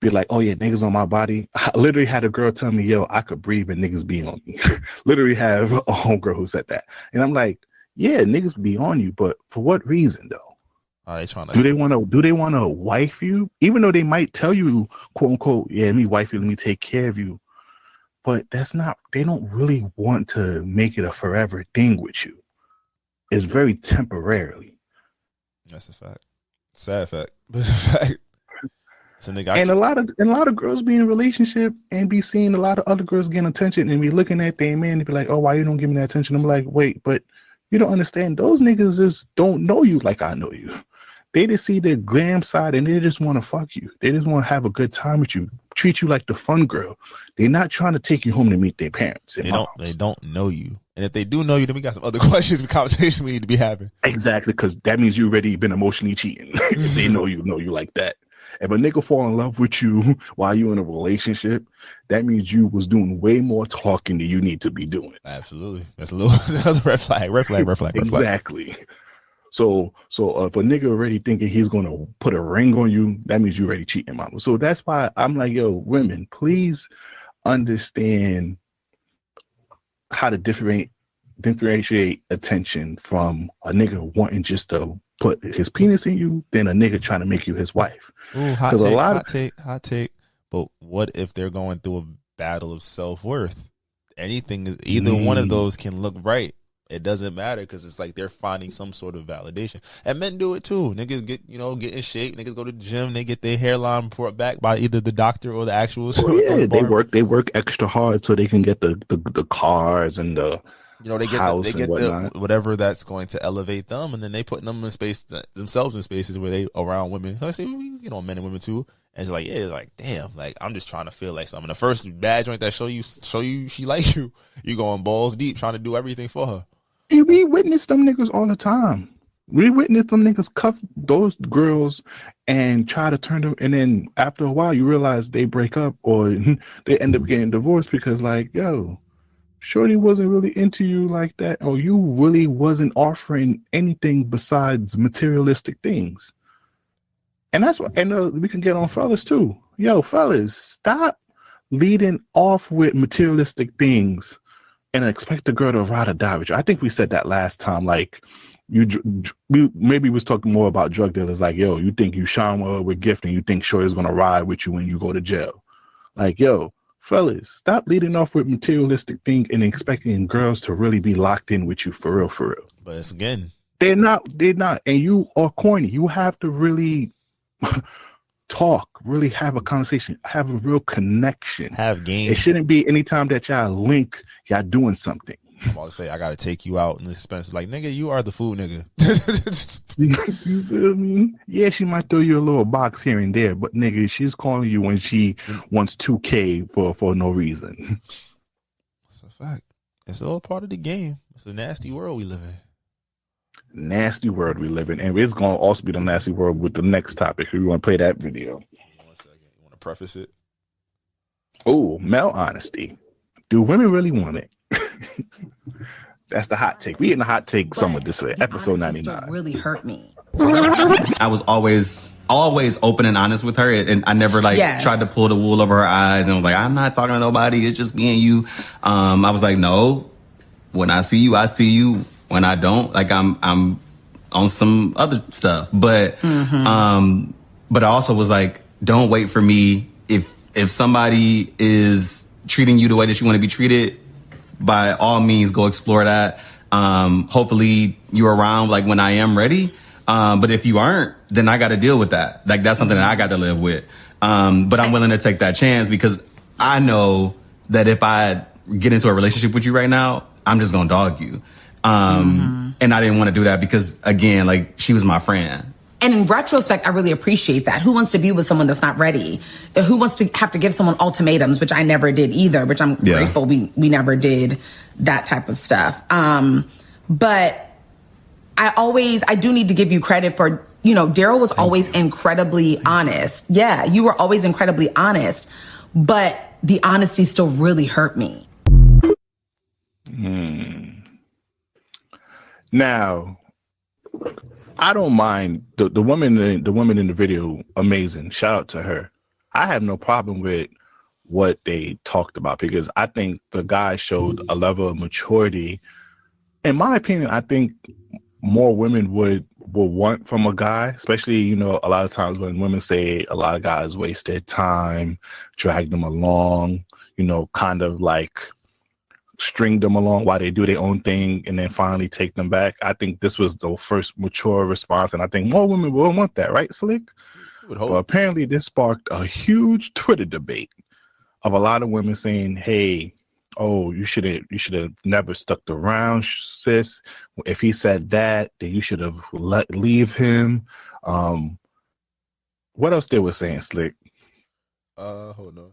be like, oh yeah, niggas on my body. I literally had a girl tell me, yo, I could breathe and niggas be on me. Literally have a homegirl who said that. And I'm like, yeah, niggas be on you, but for what reason though? They trying to do they want to wife you? Even though they might tell you, quote unquote, yeah, let me wife you, let me take care of you. But that's not, they don't really want to make it a forever thing with you. It's very temporarily. That's a fact. Sad fact. But it's a fact. So and a lot of girls be in a relationship and be seeing a lot of other girls getting attention and be looking at their man and be like, oh, why you don't give me that attention? I'm like, wait, but you don't understand. Those niggas just don't know you like I know you. They just see the glam side and they just want to fuck you. They just want to have a good time with you, treat you like the fun girl. They're not trying to take you home to meet their parents. They don't know you. And if they do know you, then we got some other questions and conversations we need to be having. Exactly, because that means you already been emotionally cheating. If they know you like that. If a nigga fall in love with you while you in a relationship, that means you was doing way more talking than you need to be doing. Absolutely. That's a little red flag. Exactly. So if a nigga already thinking he's going to put a ring on you, that means you already cheating, mama. So that's why I'm like, yo, women, please understand how to differentiate attention from a nigga wanting just to put his penis in you than a nigga trying to make you his wife. Ooh, hot take. But what if they're going through a battle of self-worth? Either one of those can look right. It doesn't matter because it's like they're finding some sort of validation. And men do it too. Niggas get in shape. Niggas go to the gym. They get their hairline brought back by either the doctor or the actual. Yeah, they work extra hard so they can get the cars and the. They get the whatever that's going to elevate them, and then they put them in themselves in spaces where they around women. I say, men and women too. And it's like, yeah, like damn, like I'm just trying to feel like something. The first bad joint that show you she likes you, you going balls deep trying to do everything for her. And we witness them niggas all the time. We witness them niggas cuff those girls and try to turn them, and then after a while you realize they break up or they end up getting divorced because like, yo, shorty wasn't really into you like that, or you really wasn't offering anything besides materialistic things. And that's what, and we can get on fellas too. Yo, fellas, stop leading off with materialistic things and expect the girl to ride or die with you. I think we said that last time. Like, we maybe was talking more about drug dealers. Like, yo, you think you shine well with gift and you think Shorty's gonna ride with you when you go to jail. Like, yo, fellas, stop leading off with materialistic thing and expecting girls to really be locked in with you for real, for real. But it's again, they're not. And you are corny. You have to really talk, really have a conversation, have a real connection. Have game. It shouldn't be anytime that y'all link, y'all doing something. I'm about to say, I got to take you out in the expense. Like, nigga, you are the food nigga. You feel me? Yeah, she might throw you a little box here and there, but nigga, she's calling you when she wants 2K for no reason. That's a fact. It's all part of the game. It's a nasty world we live in. Nasty world we live in. And it's going to also be the nasty world with the next topic. We want to play that video. 1 second. You want to preface it? Oh, male honesty. Do women really want it? That's the hot take. We in the hot take summer this way, episode 99. Really hurt me. I was always open and honest with her, and I never tried to pull the wool over her eyes and was like, I'm not talking to nobody, it's just me and you. I was like, no, when I see you, I see you. When I don't, like I'm on some other stuff. But but I also was like, don't wait for me. If somebody is treating you the way that you want to be treated, by all means, go explore that. Hopefully you're around like when I am ready. But if you aren't, then I got to deal with that. Like that's something that I got to live with. But I'm willing to take that chance because I know that if I get into a relationship with you right now, I'm just going to dog you. And I didn't want to do that because again, like she was my friend. And in retrospect, I really appreciate that. Who wants to be with someone that's not ready? Who wants to have to give someone ultimatums, which I never did either, which I'm grateful we never did that type of stuff. But I do need to give you credit for, Daryl was always incredibly honest. Yeah, you were always incredibly honest, but the honesty still really hurt me. Now, I don't mind the woman in the video. Amazing. Shout out to her. I have no problem with what they talked about because I think the guy showed a level of maturity. In my opinion, I think more women would want from a guy, especially, a lot of times when women say a lot of guys waste their time, drag them along, kind of like string them along while they do their own thing and then finally take them back. I think this was the first mature response, and I think more women will want that, right, Slick? But apparently this sparked a huge Twitter debate of a lot of women saying, hey, you should have never stuck around, sis. If he said that, then you should have leave him. What else they were saying, Slick? Hold on.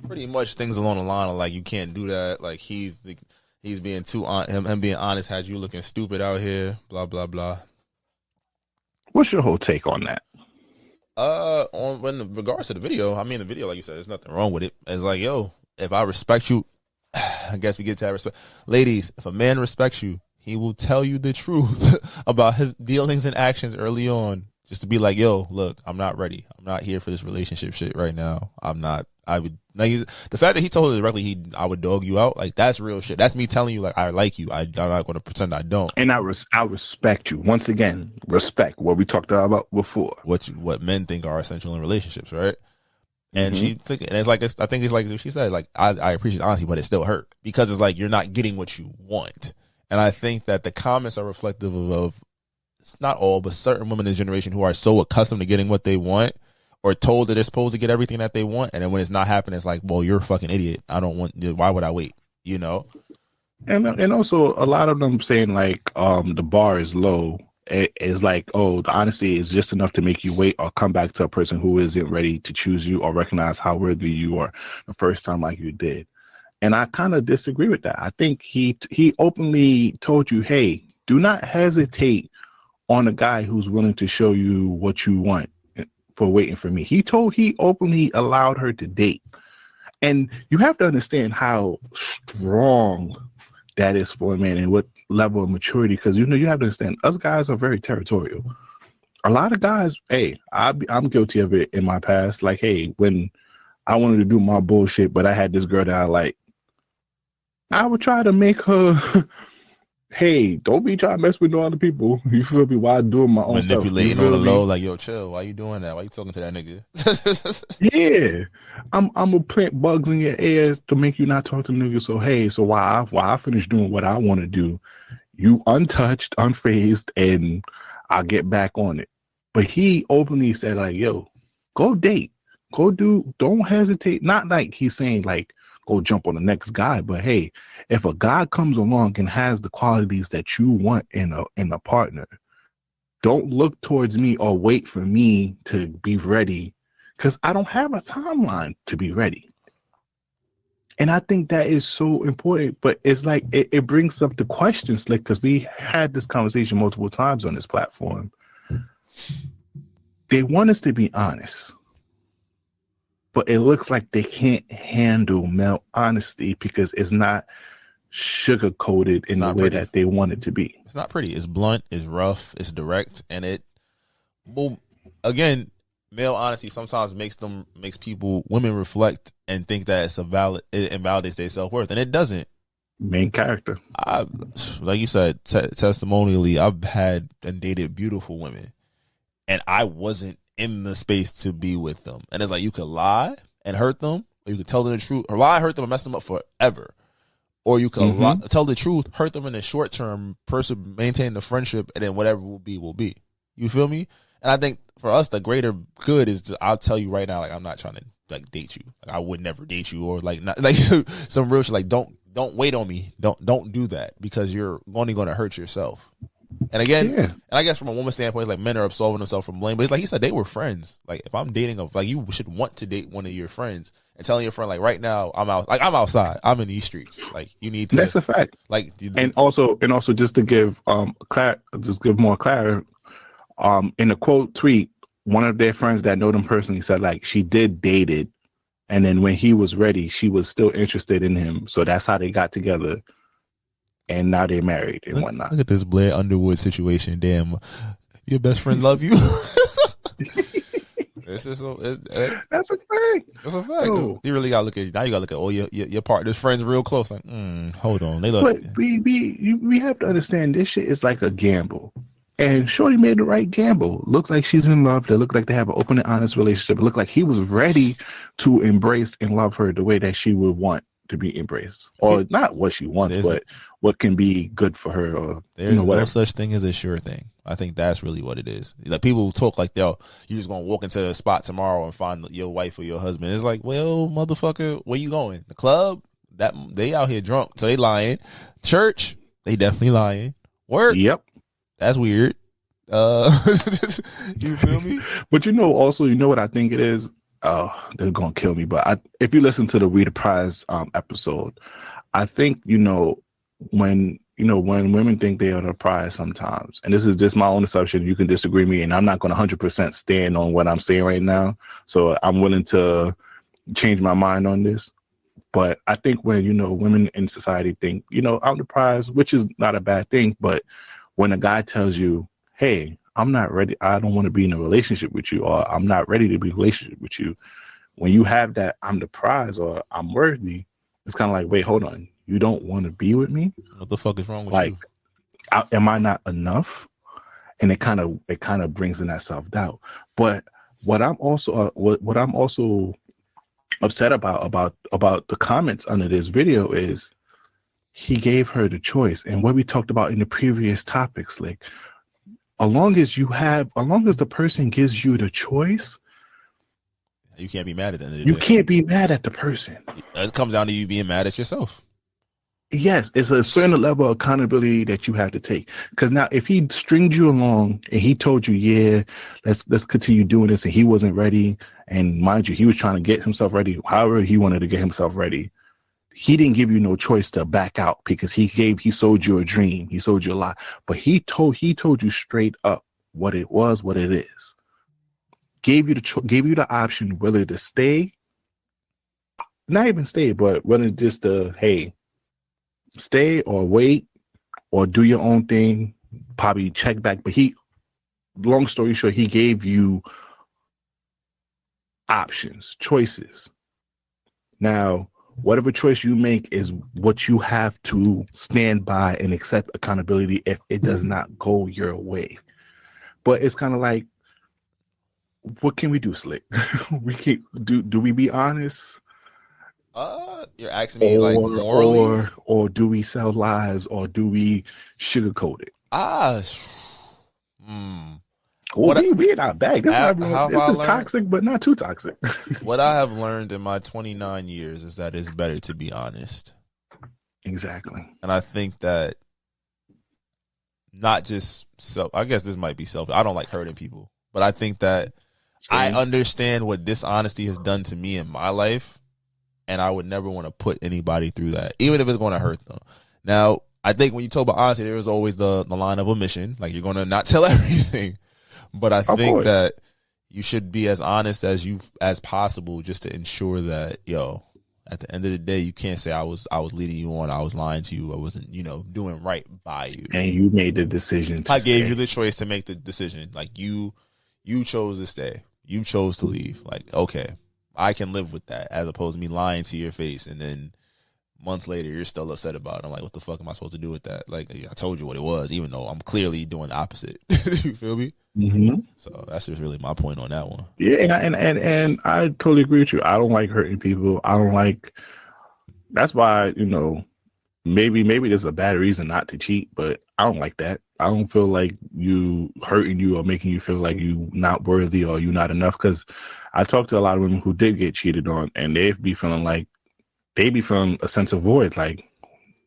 Pretty much things along the line of like you can't do that. Like he's being too him being honest had you looking stupid out here. Blah blah blah. What's your whole take on that? When regards to the video, I mean the video, like you said, there's nothing wrong with it. It's like, yo, if I respect you, I guess we get to that respect. Ladies, if a man respects you, he will tell you the truth about his dealings and actions early on. Just to be like, yo, look, I'm not ready. I'm not here for this relationship shit right now. I'm not. I would like the fact that he told her directly I would dog you out. Like that's real shit. That's me telling you like I like you. I'm not going to pretend I don't. And I respect you. Once again, respect what we talked about before. What men think are essential in relationships, right? And and it's like I think it's like she said, like I appreciate honesty, but it still hurt because it's like you're not getting what you want. And I think that the comments are reflective of it's not all, but certain women in the generation who are so accustomed to getting what they want or told that they're supposed to get everything that they want. And then when it's not happening, it's like, well, you're a fucking idiot. I don't want, why would I wait? And also a lot of them saying like, the bar is low. It's like, the honesty is just enough to make you wait or come back to a person who isn't ready to choose you or recognize how worthy you are the first time like you did. And I kind of disagree with that. I think he openly told you, hey, do not hesitate on a guy who's willing to show you what you want for waiting for me. He openly allowed her to date. And you have to understand how strong that is for a man and what level of maturity, because you have to understand us guys are very territorial. A lot of guys, hey, I'm guilty of it in my past. Like, hey, when I wanted to do my bullshit, but I had this girl that I like, I would try to make her, hey, don't be trying to mess with no other people. You feel me? While doing my own stuff. Manipulating on the low, like, yo, chill. Why you doing that? Why you talking to that nigga? Yeah. I'm gonna plant bugs in your ears to make you not talk to niggas. So hey, so while I finish doing what I want to do, you untouched, unfazed, and I'll get back on it. But he openly said, like, yo, go date. Go do, don't hesitate. Not like he's saying like go jump on the next guy, but hey, if a guy comes along and has the qualities that you want in a partner, don't look towards me or wait for me to be ready, because I don't have a timeline to be ready. And I think that is so important. But it's like it brings up the question, Slick, because we had this conversation multiple times on this platform. They want us to be honest, but it looks like they can't handle male honesty because it's not sugar coated in the way that they want it to be. It's not pretty. It's blunt. It's rough. It's direct, and it. Well, again, male honesty sometimes makes women reflect and think that it invalidates their self-worth, and it doesn't. Main character. Like you said, testimonially, I've had and dated beautiful women, and I wasn't in the space to be with them. And it's like, you could lie and hurt them, or you could tell them the truth, or lie, hurt them, and mess them up forever. Or you can tell the truth, hurt them in the short term, maintain the friendship, and then whatever will be, will be. You feel me? And I think for us, the greater good is I'll tell you right now, like, I'm not trying to like date you. Like, I would never date you, or like not like some real shit. Like, don't wait on me. Don't do that, because you're only going to hurt yourself. And again, and I guess from a woman's standpoint, it's like men are absolving themselves from blame. But it's like he said, they were friends. Like, if I'm dating like, you should want to date one of your friends and telling your friend, like, right now I'm out, like, I'm outside, I'm in these streets. Like, you need to. That's a fact. Like, and also just to give more clarity, in a quote tweet, one of their friends that know them personally said, like, she did date it, and then when he was ready, she was still interested in him. So that's how they got together. And now they're married and whatnot. Look at this Blair Underwood situation. Damn, your best friend love you. That's a fact. That's a fact. You really gotta look at now. You gotta look at all your partner's friends real close. Like, hold on, they look. But we have to understand, this shit is like a gamble. And Shorty made the right gamble. Looks like she's in love. They look like they have an open and honest relationship. It looked like he was ready to embrace and love her the way that she would want to be embraced, or not what she wants, but what can be good for her, or there's no such thing as a sure thing. I think that's really what it is. Like, people talk like, you're just gonna walk into a spot tomorrow and find your wife or your husband. It's like, well, motherfucker, where you going? The club? That they out here drunk, so they lying. Church? They definitely lying. Work? Yep. That's weird. You feel me? But also, what I think it is? Oh, they're gonna kill me. But if you listen to the We the Prize episode, I think when women think they are the prize sometimes, and this is just my own assumption. You can disagree with me, and I'm not going to 100% stand on what I'm saying right now. So I'm willing to change my mind on this. But I think when women in society think I'm the prize, which is not a bad thing. But when a guy tells you, hey, I'm not ready, I don't want to be in a relationship with you, or I'm not ready to be in a relationship with you. When you have that I'm the prize or I'm worthy, it's kind of like, wait, hold on. You don't want to be with me? What the fuck is wrong with you? Am I not enough? And it kind of brings in that self-doubt. But what I'm also upset about the comments under this video is he gave her the choice. And what we talked about in the previous topics, like, as long as the person gives you the choice, you can't be mad at them. You can't be mad at the person. It comes down to you being mad at yourself. Yes, it's a certain level of accountability that you have to take. Because now, if he stringed you along and he told you, yeah, let's continue doing this, and he wasn't ready, and mind you, he was trying to get himself ready, however he wanted to get himself ready, he didn't give you no choice to back out, because he sold you a dream, he sold you a lot, but he told you straight up what it was, what it is. Gave you the option whether to stay, not even stay, but whether just to, hey, stay or wait or do your own thing, probably check back. But long story short, he gave you options, choices. Now, whatever choice you make is what you have to stand by and accept accountability if it does not go your way. But it's kind of like, what can we do, Slick? We can't do we be honest? You're asking me like morally, or do we sell lies, or do we sugarcoat it? We're not bad. This is toxic, but not too toxic. What I have learned in my 29 years is that it's better to be honest. Exactly. And I think that not just I guess this might be selfish. I don't like hurting people, but I think that I understand what dishonesty has done to me in my life, and I would never want to put anybody through that, even if it's going to hurt them. Now, I think when you talk about honesty, there is always the line of omission. Like, you're going to not tell everything. But I think that you should be as honest as possible, just to ensure that, at the end of the day, you can't say I was leading you on, I was lying to you, I wasn't, doing right by you. And you made the decision I gave you the choice to make the decision. Like, you chose to stay. You chose to leave. Like, okay, I can live with that, as opposed to me lying to your face and then months later you're still upset about it. I'm like, what the fuck am I supposed to do with that? Like, I told you what it was, even though I'm clearly doing the opposite. You feel me? Mm-hmm. So that's just really my point on that one. Yeah, and I totally agree with you. I don't like hurting people. I don't like. That's why, maybe this is a bad reason not to cheat, but I don't like that. I don't feel like you hurting you or making you feel like you not worthy or you not enough. Because I talked to a lot of women who did get cheated on, and they be feeling a sense of void. Like,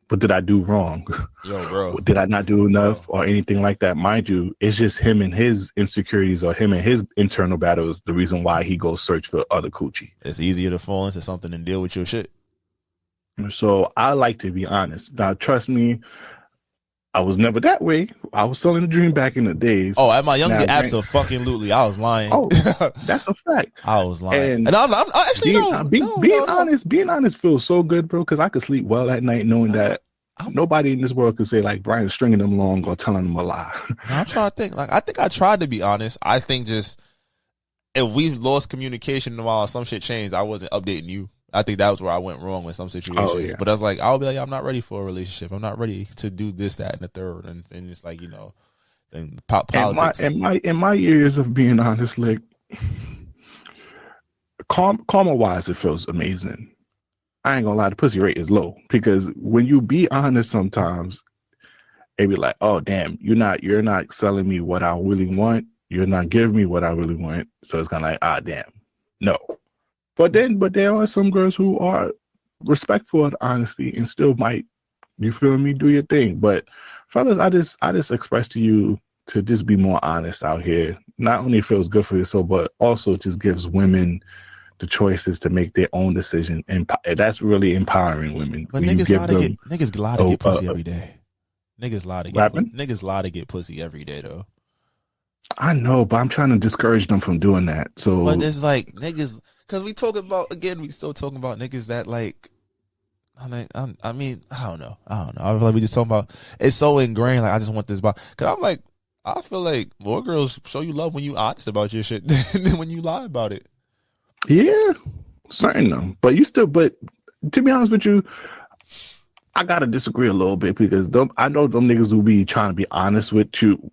what did I do wrong? Yo, bro. Did I not do enough or anything like that? Mind you, it's just him and his insecurities or him and his internal battles the reason why he goes search for other coochie. It's easier to fall into something and deal with your shit. So I like to be honest. Now, trust me, I was never that way. I was selling the dream back in the days. Oh, at my younger, absolutely, I was lying. Oh, that's a fact. I was lying, and I'm actually being honest feels so good, bro. Because I could sleep well at night knowing that nobody in this world could say like Brian's stringing them along or telling them a lie. I'm trying to think. Like, I think I tried to be honest. I think just if we lost communication while some shit changed, I wasn't updating you. I think that was where I went wrong with some situations. Oh, yeah. But I was like, I'll be like, I'm not ready for a relationship. I'm not ready to do this, that, and the third. And it's like, and politics. In my years of being honest, like, karma wise, it feels amazing. I ain't gonna lie, the pussy rate is low because when you be honest, sometimes it be like, oh damn, you're not selling me what I really want. You're not giving me what I really want. So it's kind of like, damn, no. But there are some girls who are respectful of honesty and still might, you feel me, do your thing. But fellas, I just express to you to just be more honest out here. Not only feels good for yourself, but also just gives women the choices to make their own decision, and that's really empowering women. But niggas lie to get pussy every day. Niggas lie to get pussy every day though. I know, but I'm trying to discourage them from doing that. So, but it's like niggas. Because we still talking about niggas that like, I mean, I don't know. I feel like we just talking about, it's so ingrained. Like, I just want this because I'm like, I feel like more girls show you love when you honest about your shit than when you lie about it. Yeah, certain though. But to be honest with you, I gotta disagree a little bit because I know them niggas will be trying to be honest with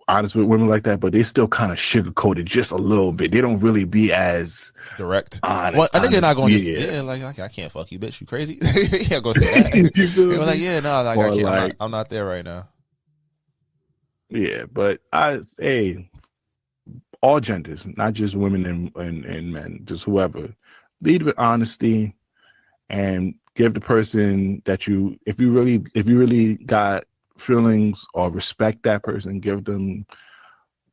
women like that, but they still kind of sugarcoat it just a little bit. They don't really be as direct. Honest. Well, I think they're not going to. Like I can't fuck you, bitch. You crazy? You can't go say that. They're like, I'm not there right now. Yeah, but all genders, not just women and men, just whoever, lead with honesty and give the person that if you really got feelings or respect that person, give them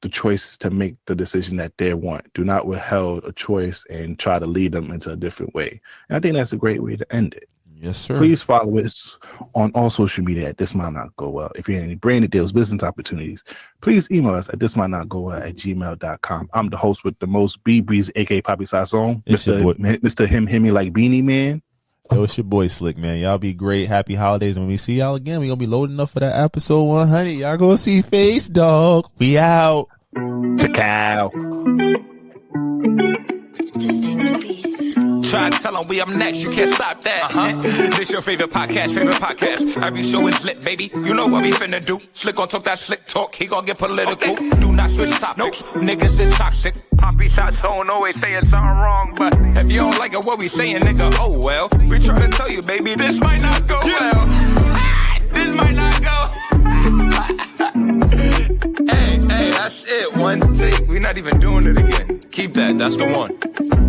the choice to make the decision that they want. Do not withhold a choice and try to lead them into a different way. And I think that's a great way to end it. Yes, sir. Please follow us on all social media at This Might Not Go Well. If you have any branded deals, business opportunities, please email us at thismightnotgowell@gmail.com. I'm the host with the most, B-Breeze, aka Poppy Sasson, Mr. Him like Beanie Man. Yo, it's your boy Slick, man. Y'all be great. Happy holidays. And when we see y'all again, we gonna be loading up for that episode 100. Y'all gonna see Face Dog. We out. Cacao. Distinct beats. Try to tell them we up next, you can't stop that. This your favorite podcast. Every show is lit, baby. You know what we finna do. Slick gon' talk that slick talk, he gon' get political. Do not switch topics, niggas is toxic. Poppy shots don't always saying something wrong, but if you don't like it, what we saying, nigga, oh well. We try to tell you, baby, this might not go well. This might not go. Hey, that's it. One take. We're not even doing it again. Keep that. That's the one.